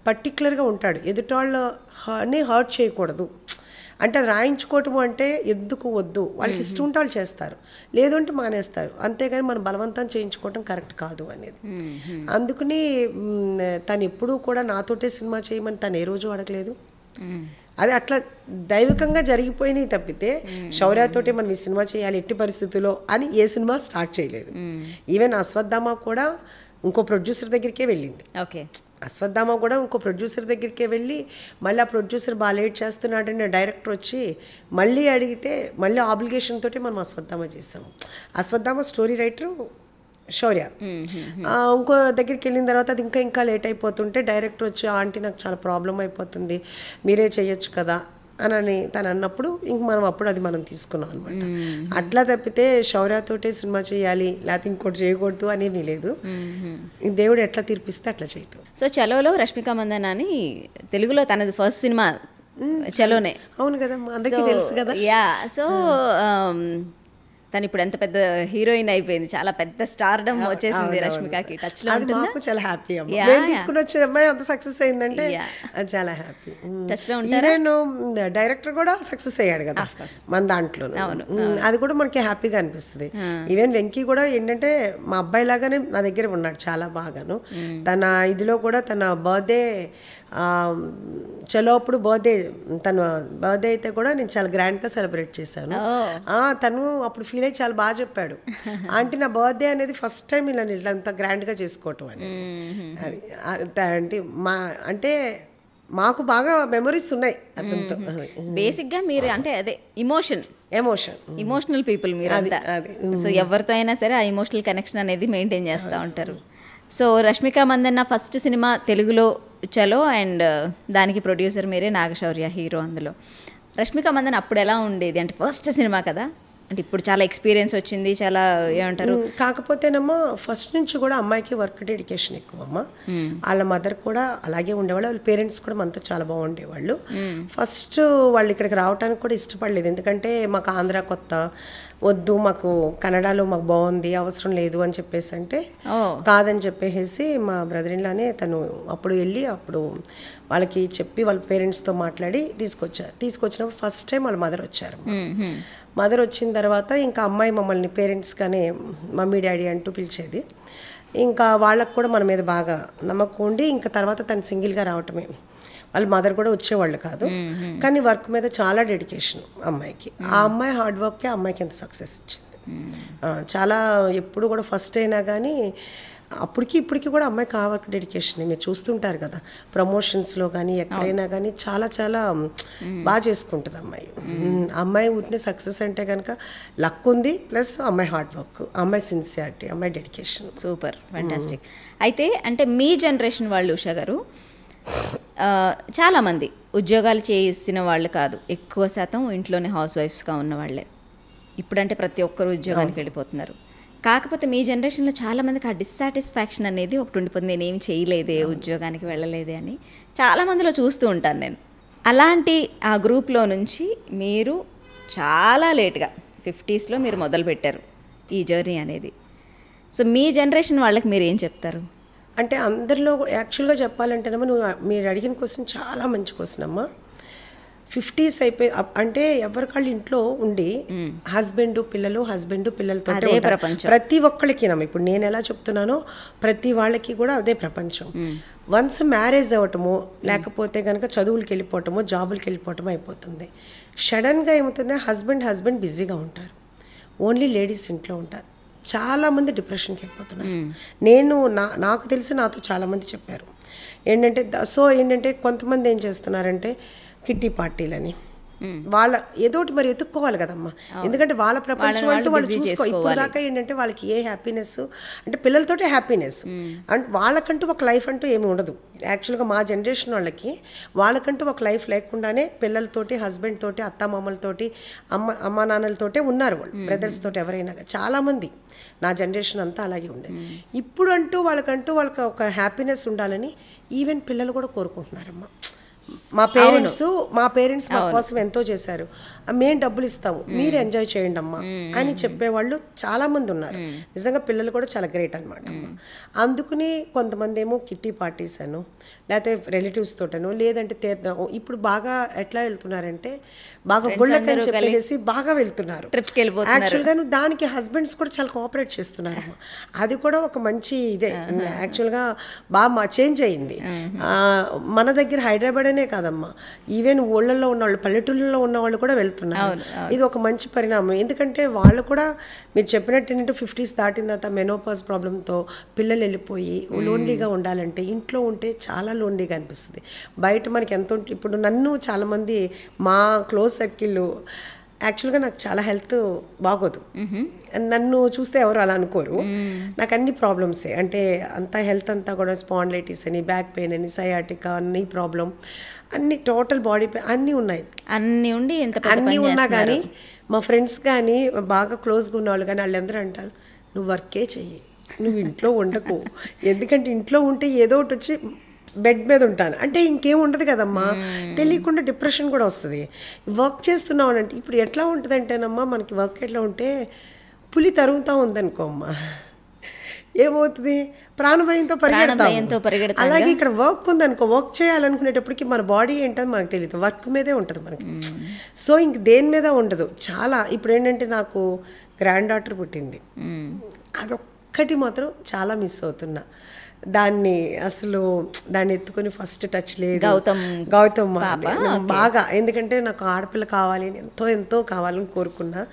పర్టికులర్గా ఉంటాడు, ఎదుటాళ్ళని హర్ట్ చేయకూడదు. అంటే అది రాయించుకోవటం అంటే ఎందుకు వద్దు, వాళ్ళకి ఇష్టం ఉంటే వాళ్ళు చేస్తారు, లేదంటే మానేస్తారు, అంతేగాని మనం బలవంతం చేయించుకోవటం కరెక్ట్ కాదు అనేది. అందుకని తను ఎప్పుడూ కూడా నాతోటే సినిమా చేయమని తను ఏ రోజు అడగలేదు. అది అట్లా దైవికంగా జరిగిపోయినాయి తప్పితే శౌర్యతోటి మనం ఈ సినిమా చేయాలి ఎట్టి పరిస్థితుల్లో అని ఏ సినిమా స్టార్ట్ చేయలేదు. ఈవెన్ అశ్వత్థామ కూడా ఇంకో ప్రొడ్యూసర్ దగ్గరికే వెళ్ళింది. ఓకే, అశ్వత్థామ కూడా ఇంకో ప్రొడ్యూసర్ దగ్గరికే వెళ్ళి మళ్ళీ ఆ ప్రొడ్యూసర్ బాగా లేట్ చేస్తున్నాడని డైరెక్టర్ వచ్చి మళ్ళీ అడిగితే మళ్ళీ ఆబ్లిగేషన్ తోటి మనం అశ్వత్థామ చేసాము. అశ్వత్థామ స్టోరీ రైటరు శౌర్య. ఇంకో దగ్గరికి వెళ్ళిన తర్వాత అది ఇంకా లేట్ అయిపోతుంటే డైరెక్టర్ వచ్చి ఆంటీ నాకు చాలా ప్రాబ్లం అయిపోతుంది మీరే చేయొచ్చు కదా అని తను అన్నప్పుడు ఇంక మనం అప్పుడు అది మనం తీసుకున్నాం అనమాట. అట్లా తప్పితే శౌర్యతోటే సినిమా చేయాలి లేకపోతే ఇంకోటి చేయకూడదు అనేది లేదు, దేవుడు ఎట్లా తీర్పిస్తే అట్లా చేయటం. సో చలోలో రష్మిక మందన్న అని తెలుగులో తనది ఫస్ట్ సినిమా చలోనే. అవును కదా, అందరికీ తెలుసు కదా. యా, సో తను ఇప్పుడు ఎంత పెద్ద హీరోయిన్ అయిపోయింది, చాలా పెద్ద స్టార్డమ్ వచ్చేసింది రష్మికకి. టచ్ లో మాకు చాలా హ్యాపీ అమ్మాయి తీసుకుని వచ్చే అమ్మాయి అంత సక్సెస్ అయిందంటే చాలా హ్యాపీ. టచ్ లో ఉంటారు. డైరెక్టర్ కూడా సక్సెస్ అయ్యాడు కదా మన దాంట్లో, అది కూడా మనకి హ్యాపీగా అనిపిస్తుంది. ఈవెన్ వెంకీ కూడా ఏంటంటే మా అబ్బాయి లాగానే నా దగ్గర ఉన్నాడు చాలా బాగాను. తన ఇదిలో కూడా తన బర్త్డే చలో అప్పుడు తన బర్త్డే అయితే కూడా నేను చాలా గ్రాండ్గా సెలబ్రేట్ చేశాను. తను అప్పుడు ఫీల్ అయ్యి చాలా బాగా చెప్పాడు, ఆంటీ నా బర్త్డే అనేది ఫస్ట్ టైం ఇలా అంత గ్రాండ్గా చేసుకోవటం అనేది. అది అంటే మాకు బాగా మెమరీస్ ఉన్నాయి అతనితో. బేసిక్గా మీరు అంటే అదే ఇమోషనల్ పీపుల్ మీరు అంతా. సో ఎవరితో అయినా సరే ఆ ఇమోషనల్ కనెక్షన్ అనేది మెయింటైన్ చేస్తూ ఉంటారు. So Rashmika Mandanna first cinema తెలుగులో చలో, అండ్ దానికి ప్రొడ్యూసర్ మీరే, నాగశౌర్య హీరో అందులో. రష్మిక మందన్న అప్పుడు ఎలా ఉండేది అంటే ఫస్ట్ సినిమా కదా, అంటే ఇప్పుడు చాలా ఎక్స్పీరియన్స్ వచ్చింది, చాలా ఏమంటారు. కాకపోతేనమ్మా ఫస్ట్ నుంచి కూడా అమ్మాయికి వర్క్ డెడికేషన్ ఎక్కువ అమ్మ. వాళ్ళ మదర్ కూడా అలాగే ఉండేవాళ్ళు, వాళ్ళ పేరెంట్స్ కూడా మనతో చాలా బాగుండేవాళ్ళు. ఫస్ట్ వాళ్ళు ఇక్కడికి రావడానికి కూడా ఇష్టపడలేదు, ఎందుకంటే మాకు ఆంధ్ర కొత్త, వద్దు మాకు కన్నడలో మాకు బాగుంది, అవసరం లేదు అని చెప్పేసి అంటే కాదని చెప్పేసి మా బ్రదర్ ఇన్ లానే తను అప్పుడు వెళ్ళి అప్పుడు వాళ్ళకి చెప్పి వాళ్ళ పేరెంట్స్తో మాట్లాడి తీసుకొచ్చినప్పుడు ఫస్ట్ టైం వాళ్ళ మదర్ వచ్చారు. మదర్ వచ్చిన తర్వాత ఇంకా అమ్మాయి మమ్మల్ని పేరెంట్స్ కానీ మమ్మీ డాడీ అంటూ పిలిచేది. ఇంకా వాళ్ళకు కూడా మన మీద బాగా నమ్మకం ఉండి ఇంకా తర్వాత తను సింగిల్గా రావటమే. వాళ్ళ మదర్ కూడా వచ్చేవాళ్ళు కాదు, కానీ వర్క్ మీద చాలా డెడికేషన్ అమ్మాయికి. ఆ అమ్మాయి హార్డ్ వర్క్కే అమ్మాయికి ఎంత సక్సెస్ ఇచ్చింది. చాలా ఎప్పుడు కూడా ఫస్ట్ అయినా కానీ అప్పటికి ఇప్పటికి కూడా అమ్మాయికి ఆ వర్క్ డెడికేషన్ మీరు చూస్తుంటారు కదా, ప్రమోషన్స్లో కానీ ఎక్కడైనా కానీ చాలా చాలా బాగా చేసుకుంటుంది అమ్మాయి. అమ్మాయి ఊరినే సక్సెస్ అంటే కనుక లక్ ఉంది, ప్లస్ అమ్మాయి హార్డ్ వర్క్, అమ్మాయి సిన్సియారిటీ, అమ్మాయి డెడికేషన్. Super, fantastic. అయితే అంటే మీ జనరేషన్ వాళ్ళు ఉషా గారు చాలామంది ఉద్యోగాలు చేసిన వాళ్ళు కాదు, ఎక్కువ శాతం ఇంట్లోనే హౌస్ వైఫ్స్గా ఉన్న వాళ్ళే. ఇప్పుడంటే ప్రతి ఒక్కరు ఉద్యోగానికి వెళ్ళిపోతున్నారు. కాకపోతే మీ జనరేషన్లో చాలామందికి ఆ డిస్సాటిస్ఫాక్షన్ అనేది ఒకటి ఉండిపోతుంది, నేనేమి చేయలేదే, ఉద్యోగానికి వెళ్ళలేదే అని చాలామందిలో చూస్తూ ఉంటాను నేను. అలాంటి ఆ గ్రూప్లో నుంచి మీరు చాలా లేట్గా 50s మీరు మొదలుపెట్టారు ఈ జర్నీ అనేది. సో మీ జనరేషన్ వాళ్ళకి మీరు ఏం చెప్తారు? అంటే అందరిలో యాక్చువల్గా చెప్పాలంటేనమ్మా, మీరు అడిగిన క్వశ్చన్ చాలా మంచి క్వశ్చన్ అమ్మా. 50s అయిపోయి అంటే ఎవరికాళ్ళు ఇంట్లో ఉండి హస్బెండ్ పిల్లలతో ప్రతి ఒక్కళ్ళకినమ్మా. ఇప్పుడు నేను ఎలా చెప్తున్నానో ప్రతి వాళ్ళకి కూడా అదే ప్రపంచం. వన్స్ మ్యారేజ్ అవ్వటమో లేకపోతే కనుక చదువులకి వెళ్ళిపోవటమో జాబులకి వెళ్ళిపోవటమో అయిపోతుంది. సడన్గా ఏమవుతుంది, హస్బెండ్ బిజీగా ఉంటారు, ఓన్లీ లేడీస్ ఇంట్లో ఉంటారు. చాలామంది డిప్రెషన్కి వెళ్ళిపోతున్నారు. నాకు తెలిసి నాతో చాలామంది చెప్పారు ఏంటంటే కొంతమంది ఏం చేస్తున్నారంటే కిట్టి పార్టీలని వాళ్ళ ఏదోటి మరి ఎత్తుక్కోవాలి కదమ్మా, ఎందుకంటే వాళ్ళ ప్రపంచం అంటూ వాళ్ళు చూసుకో. ఇప్పుడు దాకా ఏంటంటే వాళ్ళకి ఏ హ్యాపీనెస్ అంటే పిల్లలతోటే హ్యాపీనెస్, అంటే వాళ్ళకంటూ ఒక లైఫ్ అంటూ ఏమి ఉండదు. యాక్చువల్గా మా జనరేషన్ వాళ్ళకంటూ ఒక లైఫ్ లేకుండానే పిల్లలతోటి, హస్బెండ్ తోటి, అత్తామామలతోటి, అమ్మ నాన్నలతోటే ఉన్నారు వాళ్ళు, బ్రదర్స్ తోటి ఎవరైనా. చాలామంది నా జనరేషన్ అంతా అలాగే ఉండేది. ఇప్పుడు అంటూ వాళ్ళకి ఒక హ్యాపీనెస్ ఉండాలని ఈవెన్ పిల్లలు కూడా కోరుకుంటున్నారమ్మా. మా పేరెంట్స్ మా కోసం ఎంతో చేశారు, మేము డబ్బులు ఇస్తాము, మీరు ఎంజాయ్ చేయండి అమ్మా అని చెప్పేవాళ్ళు చాలామంది ఉన్నారు. నిజంగా పిల్లలు కూడా చాలా గ్రేట్ అనమాట. అందుకుని కొంతమంది ఏమో కిట్టి పార్టీస్ అను, లేకపోతే రిలేటివ్స్ తోటను, లేదంటే తీర్థం. ఇప్పుడు బాగా ఎట్లా వెళ్తున్నారంటే బాగా గుళ్ళకని చెప్పేసి బాగా వెళ్తున్నారు, యాక్చువల్గా దానికి హస్బెండ్స్ కూడా చాలా కోఆపరేట్ చేస్తున్నారమ్మా. అది కూడా ఒక మంచి ఇదే యాక్చువల్గా బాగా చేంజ్ అయింది. మన దగ్గర హైదరాబాద్ అనే కాదమ్మా, ఈవెన్ ఊళ్ళల్లో ఉన్నవాళ్ళు, పల్లెటూళ్ళలో ఉన్న వాళ్ళు కూడా వెళ్తున్నారు. ఇది ఒక మంచి పరిణామం. ఎందుకంటే వాళ్ళు కూడా మీరు చెప్పినట్టు ఏంటంటే 50s దాటిన తర్వాత మెనోపాజ్ ప్రాబ్లంతో పిల్లలు వెళ్ళిపోయి లోన్లీగా ఉండాలంటే ఇంట్లో ఉంటే చాలా లోన్లీగా అనిపిస్తుంది. బయట మనకి ఎంత ఇప్పుడు నన్ను చాలామంది మా క్లోజ్ సర్కిల్ యాక్చువల్గా నాకు చాలా హెల్త్ బాగోదు, నన్ను చూస్తే ఎవరు అలా అనుకోరు. నాకు అన్ని ప్రాబ్లమ్సే, అంటే అంతా హెల్త్ అంతా కూడా స్పాండిలైటిస్ అని, బ్యాక్ పెయిన్ అని, సయాటికా అన్ని ప్రాబ్లం, అన్ని టోటల్ బాడీ పెయిన్ అన్నీ ఉన్నాయి. అన్నీ ఉన్నా కానీ మా ఫ్రెండ్స్ కానీ బాగా క్లోజ్గా ఉన్నవాళ్ళు కానీ వాళ్ళందరూ అంటారు, నువ్వు వర్కే చెయ్యి, నువ్వు ఇంట్లో ఉండకు, ఎందుకంటే ఇంట్లో ఉంటే ఏదో ఒకటి వచ్చి బెడ్ మీద ఉంటాను అంటే ఇంకేం ఉండదు కదమ్మా, తెలియకుండా డిప్రెషన్ కూడా వస్తుంది. వర్క్ చేస్తున్నావు అంటే ఇప్పుడు ఎట్లా ఉంటుంది అంటేనమ్మా, మనకి వర్క్ ఎట్లా ఉంటే పులి తరుగుతూ ఉందనుకో అమ్మా, ఏమవుతుంది, ప్రాణభయంతో పరిగెడతాం. అలాగే ఇక్కడ వర్క్ ఉందనుకో, వర్క్ చేయాలనుకునేటప్పటికి మన బాడీ ఏంటని మనకు తెలియదు, వర్క్ మీదే ఉంటుంది మనకి. సో ఇంక దేని మీద ఉండదు. చాలా ఇప్పుడు ఏంటంటే నాకు గ్రాండ్ డాటర్ పుట్టింది, అదొక్కటి మాత్రం చాలా మిస్ అవుతున్నా. దాన్ని ఎత్తుకొని ఫస్ట్ టచ్ లేదు, గౌతమ్ బాగా, ఎందుకంటే నాకు ఆడపిల్ల కావాలి అని ఎంతో కావాలని కోరుకున్నా,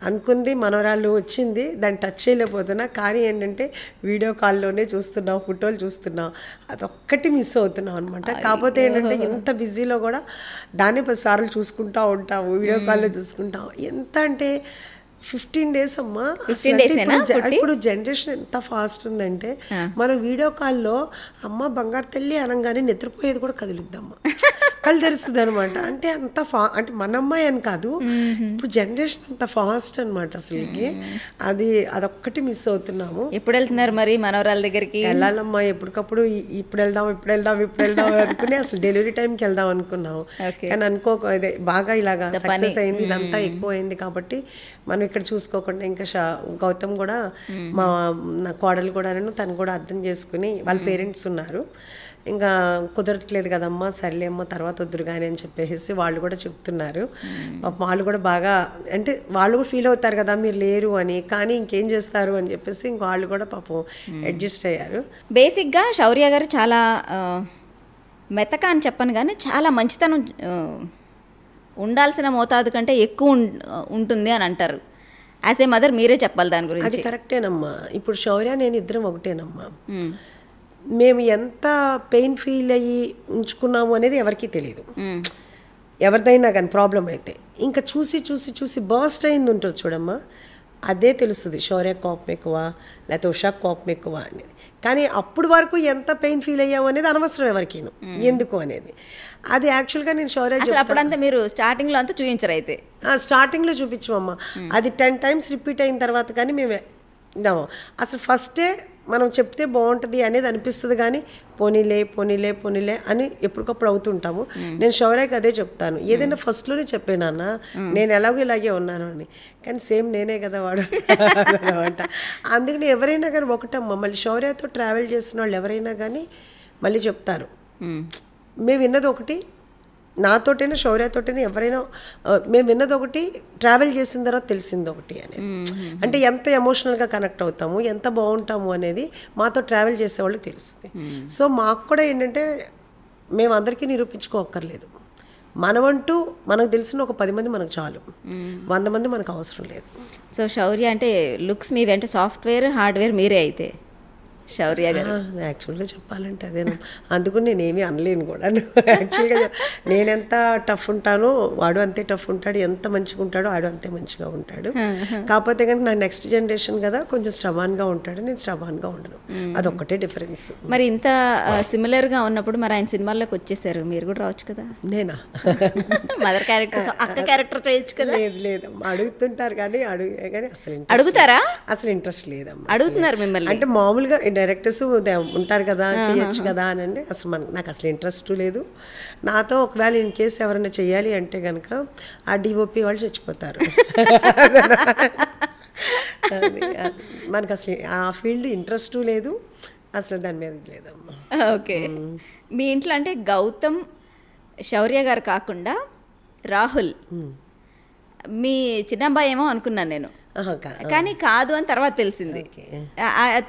అనుకుంది, మనవరాళ్ళు వచ్చింది, దాన్ని టచ్ చేయలేకపోతున్నా. కానీ ఏంటంటే వీడియో కాల్లోనే చూస్తున్నాం, ఫోటోలు చూస్తున్నాం, అదొక్కటి మిస్ అవుతున్నాం అనమాట. కాకపోతే ఏంటంటే ఎంత బిజీలో కూడా దాన్ని 10 సార్లు చూసుకుంటూ ఉంటాము, వీడియో కాల్లో చూసుకుంటాం. ఎంత అంటే 15 days అమ్మా. 15 days ఏనా పుట్టి? ఇప్పుడు జనరేషన్ ఎంత ఫాస్ట్ ఉందంటే మనం వీడియో కాల్లో అమ్మ బంగారు తల్లి అనగానే నిద్రపోయేది కూడా కదులుద్దమ్మా, కళ్ళు తెరుస్తుంది అనమాట. అంటే అంత అంటే మన అమ్మాయి అని కాదు, ఇప్పుడు జనరేషన్ అంత ఫాస్ట్ అనమాట అసలుకి. అదొక్కటి మిస్ అవుతున్నాము. ఎప్పుడు వెళ్తున్నారు మరి మనవరాల దగ్గరికి? వెళ్ళాలమ్మా ఎప్పటికప్పుడు. ఇప్పుడు వెళ్దాం అనుకుని అసలు డెలివరీ టైంకి వెళ్దాం అనుకున్నాము, కానీ అదే బాగా ఇలాగా సక్సెస్ అయింది, ఇదంతా ఎక్కువ అయింది కాబట్టి మనం ఇక్కడ చూసుకోకుండా ఇంకా గౌతమ్ కూడా నా కోడలు కూడా తను కూడా అర్థం చేసుకుని వాళ్ళ పేరెంట్స్ ఉన్నారు, ఇంకా కుదరట్లేదు కదమ్మా, సర్లే అమ్మ తర్వాత వద్దురు కానీ అని చెప్పేసి వాళ్ళు కూడా చెప్తున్నారు. వాళ్ళు కూడా బాగా అంటే వాళ్ళు కూడా ఫీల్ అవుతారు కదా మీరు లేరు అని, కానీ ఇంకేం చేస్తారు అని చెప్పేసి ఇంక వాళ్ళు కూడా పాపం అడ్జస్ట్ అయ్యారు. బేసిక్గా శౌర్య గారు చాలా మెతక అని చెప్పను కానీ చాలా మంచితనం ఉండాల్సిన మోతాదు కంటే ఎక్కువ ఉంటుంది అని అంటారు. యాజ్ ఏ మదర్ మీరే చెప్పాలి దాని గురించి. అది కరెక్టేనమ్మా. ఇప్పుడు శౌర్య నేను ఇద్దరం ఒకటేనమ్మా. మేము ఎంత పెయిన్ ఫీల్ అయ్యి ఉంచుకున్నాము అనేది ఎవరికీ తెలియదు. ఎవరిదైనా కానీ ప్రాబ్లం అయితే ఇంకా చూసి చూసి చూసి బర్స్ట్ అయింది ఉంటుంది చూడమ్మా, అదే తెలుస్తుంది శౌర్య కోపం ఎక్కువ లేకపోతే ఉషా కోపం ఎక్కువ అనేది. కానీ అప్పుడు వరకు ఎంత పెయిన్ ఫీల్ అయ్యాము అనేది అనవసరం ఎవరికీను, ఎందుకు అనేది. అది యాక్చువల్గా నేను శౌర్య అప్పుడంతా మీరు స్టార్టింగ్లో అంతా చూపించరు అయితే? స్టార్టింగ్లో చూపించమమ్మా, అది 10 times రిపీట్ అయిన తర్వాత కానీ మేము అసలు ఫస్టే మనం చెప్తే బాగుంటుంది అనేది అనిపిస్తుంది, కానీ పోనీలే పోనీలే పోనీలే అని ఎప్పటికప్పుడు అవుతుంటాము. నేను శౌర్యకి అదే చెప్తాను, ఏదైనా ఫస్ట్లోనే చెప్పానన్నా నేను ఎలాగో ఇలాగే ఉన్నాను అని, కానీ సేమ్ నేనే కదా వాడు అనమాట. అందుకని ఎవరైనా కానీ ఒకటమ్మా, మళ్ళీ శౌర్యతో ట్రావెల్ చేసిన వాళ్ళు ఎవరైనా కానీ మళ్ళీ చెప్తారు, మేము విన్నది ఒకటి, నాతోటైనా శౌర్యతోటైనా ఎవరైనా మేము విన్నది ఒకటి, ట్రావెల్ చేసిన తర్వాత తెలిసింది ఒకటి అనేది. అంటే ఎంత ఎమోషనల్గా కనెక్ట్ అవుతాము, ఎంత బాగుంటాము అనేది మాతో ట్రావెల్ చేసేవాళ్ళకి తెలుస్తుంది. సో మాకు కూడా ఏంటంటే మేము అందరికీ నిరూపించుకోక్కర్లేదు, మనమంటూ మనకు తెలిసిన ఒక 10 మంది మనకు చాలు, 100 మంది మనకు అవసరం లేదు. సో శౌర్య అంటే లుక్స్ మీవి, అంటే సాఫ్ట్వేర్ హార్డ్వేర్ మీరే అయితే శౌర్య గారు? యాక్చువల్గా చెప్పాలంటే అదేనా, అందుకు నేనేమీ అనలేను కూడా. యాక్చువల్గా నేనెంత టఫ్ ఉంటానో వాడు అంతే టఫ్ ఉంటాడు, ఎంత మంచిగా ఉంటాడో వాడు అంతే మంచిగా ఉంటాడు. కాకపోతే కనుక నా నెక్స్ట్ జనరేషన్ కదా, కొంచెం స్టబాన్గా ఉంటాడు, నేను స్టబాన్గా ఉండను, అదొక్కటే డిఫరెన్స్. మరి ఇంత సిమిలర్గా ఉన్నప్పుడు మరి ఆయన సినిమాల్లోకి వచ్చేసారు, మీరు కూడా రావచ్చు కదా? నేనా మదర్ క్యారెక్టర్, అక్క క్యారెక్టర్ చేయొచ్చు కదా? లేదమ్మా, అడుగుతుంటారు కానీ కానీ అసలు అడుగుతారా? అసలు ఇంట్రెస్ట్ లేదమ్మా. అడుగుతున్నారు మిమ్మల్ని అంటే మామూలుగా డైరెక్టర్స్ ఉంటారు కదా, చేయొచ్చు కదా అని అంటే అసలు నాకు అసలు ఇంట్రెస్ట్ లేదు. నాతో ఒకవేళ ఇన్ కేసు ఎవరైనా చెయ్యాలి అంటే కనుక ఆ డిఓపి వాళ్ళు చచ్చిపోతారు. మనకు అసలు ఆ ఫీల్డ్ ఇంట్రెస్ట్ లేదు, అసలు దాని మీద లేదమ్మా. ఓకే. మీ ఇంట్లో అంటే గౌతమ్, శౌర్య గారు కాకుండా రాహుల్, మీ చిన్నబ్బాయి ఏమో అనుకున్నాను నేను, కానీ కాదు అని తర్వాత తెలిసింది.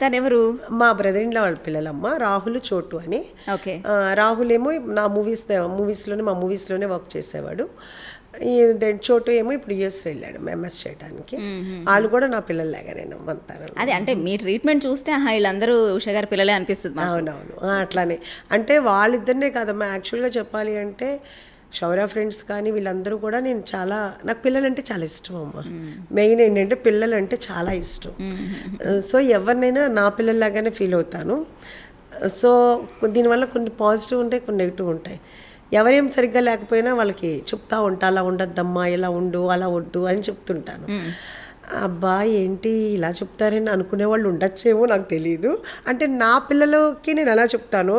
తను ఎవరు? మా బ్రదర్ ఇన్ లా వాళ్ళ పిల్లలమ్మ, రాహుల్ చోటు అని. ఓకే. రాహుల్ ఏమో నా మా మూవీస్లోనే వర్క్ చేసేవాడు. చోటు ఏమో ఇప్పుడు యూఎస్ వెళ్ళాడు ఎంఎస్ చేయడానికి. వాళ్ళు కూడా నా పిల్లల్లాగానే నమ్మంతారు. అదే అంటే మీ ట్రీట్మెంట్ చూస్తే వీళ్ళందరూ ఉషా గారి పిల్లలే అనిపిస్తుంది. అవునవును, అట్లానే. అంటే వాళ్ళిద్దరినే కాదమ్మా, యాక్చువల్గా చెప్పాలి అంటే శౌర్య ఫ్రెండ్స్ కానీ వీళ్ళందరూ కూడా నాకు పిల్లలంటే చాలా ఇష్టం అమ్మ. మెయిన్ ఏంటంటే పిల్లలంటే చాలా ఇష్టం. సో ఎవరినైనా నా పిల్లల్లాగానే ఫీల్ అవుతాను. సో దీనివల్ల కొన్ని పాజిటివ్ ఉంటాయి, కొన్ని నెగిటివ్ ఉంటాయి. ఎవరేం సరిగ్గా లేకపోయినా వాళ్ళకి చెప్తా ఉంటా, అలా ఉండద్దమ్మా, ఇలా ఉండు, అలా వద్దు అని చెప్తుంటాను. అబ్బా ఏంటి ఇలా చెప్తారని అనుకునే వాళ్ళు ఉండొచ్చేమో, నాకు తెలియదు. అంటే నా పిల్లలకి నేను ఎలా చెప్తానో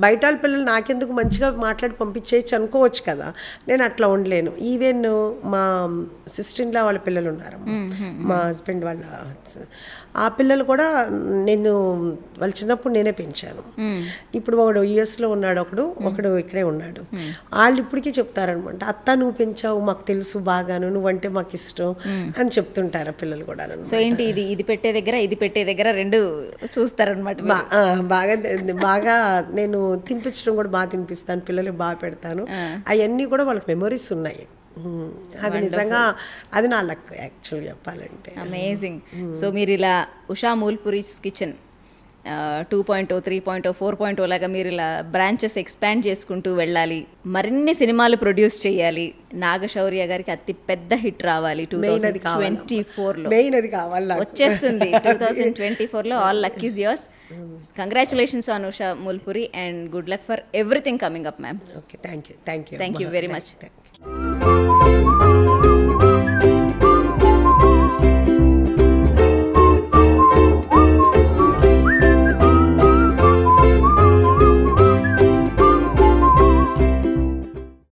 బయట వాళ్ళ పిల్లలు నాకెందుకు మంచిగా మాట్లాడి పంపించేయచ్చు అనుకోవచ్చు కదా, నేను అట్లా ఉండలేను. ఈవెన్ మా సిస్టర్ ఇన్ లా వాళ్ళ పిల్లలు ఉన్నారు, మా హస్బెండ్ వాళ్ళ ఆ పిల్లలు కూడా నేను వాళ్ళ చిన్నప్పుడు నేనే పెంచాను. ఇప్పుడు వాడు యుఎస్లో ఉన్నాడు, ఒకడు ఇక్కడే ఉన్నాడు. వాళ్ళు ఇప్పటికీ చెప్తారనమాట, అత్త నువ్వు పెంచావు, మాకు తెలుసు బాగాను, నువ్వంటే మాకు ఇష్టం అని చెప్తుంటారు పిల్లలు కూడా. సో ఏంటి ఇది పెట్టే దగ్గర రెండు చూస్తారనమాట. బాగా నేను తినిపించడం కూడా బాగా తినిపిస్తాను, పిల్లలకు బాగా పెడతాను. అవన్నీ కూడా వాళ్ళకి మెమొరీస్ ఉన్నాయి. అది నిజంగా అది నా లక్ యాక్చువల్ చెప్పాలంటే. అమేజింగ్. సో మీరు ఇలా ఉషా మూల్పురీస్ కిచెన్ 2.0, 3.0, 4.0 లాగా మీరు ఇలా బ్రాంచెస్ ఎక్స్పాండ్ చేసుకుంటూ వెళ్ళాలి, మరిన్ని సినిమాలు ప్రొడ్యూస్ చేయాలి, నాగశౌర్య గారికి అతి పెద్ద హిట్ రావాలి 2024లో. మెయిన్ అది కావాలి, వచ్చేస్తుంది 2024లో. All luck is yours. Congratulations Anusha Mulpuri and good luck for everything coming up ma'am. Okay, thank you very much.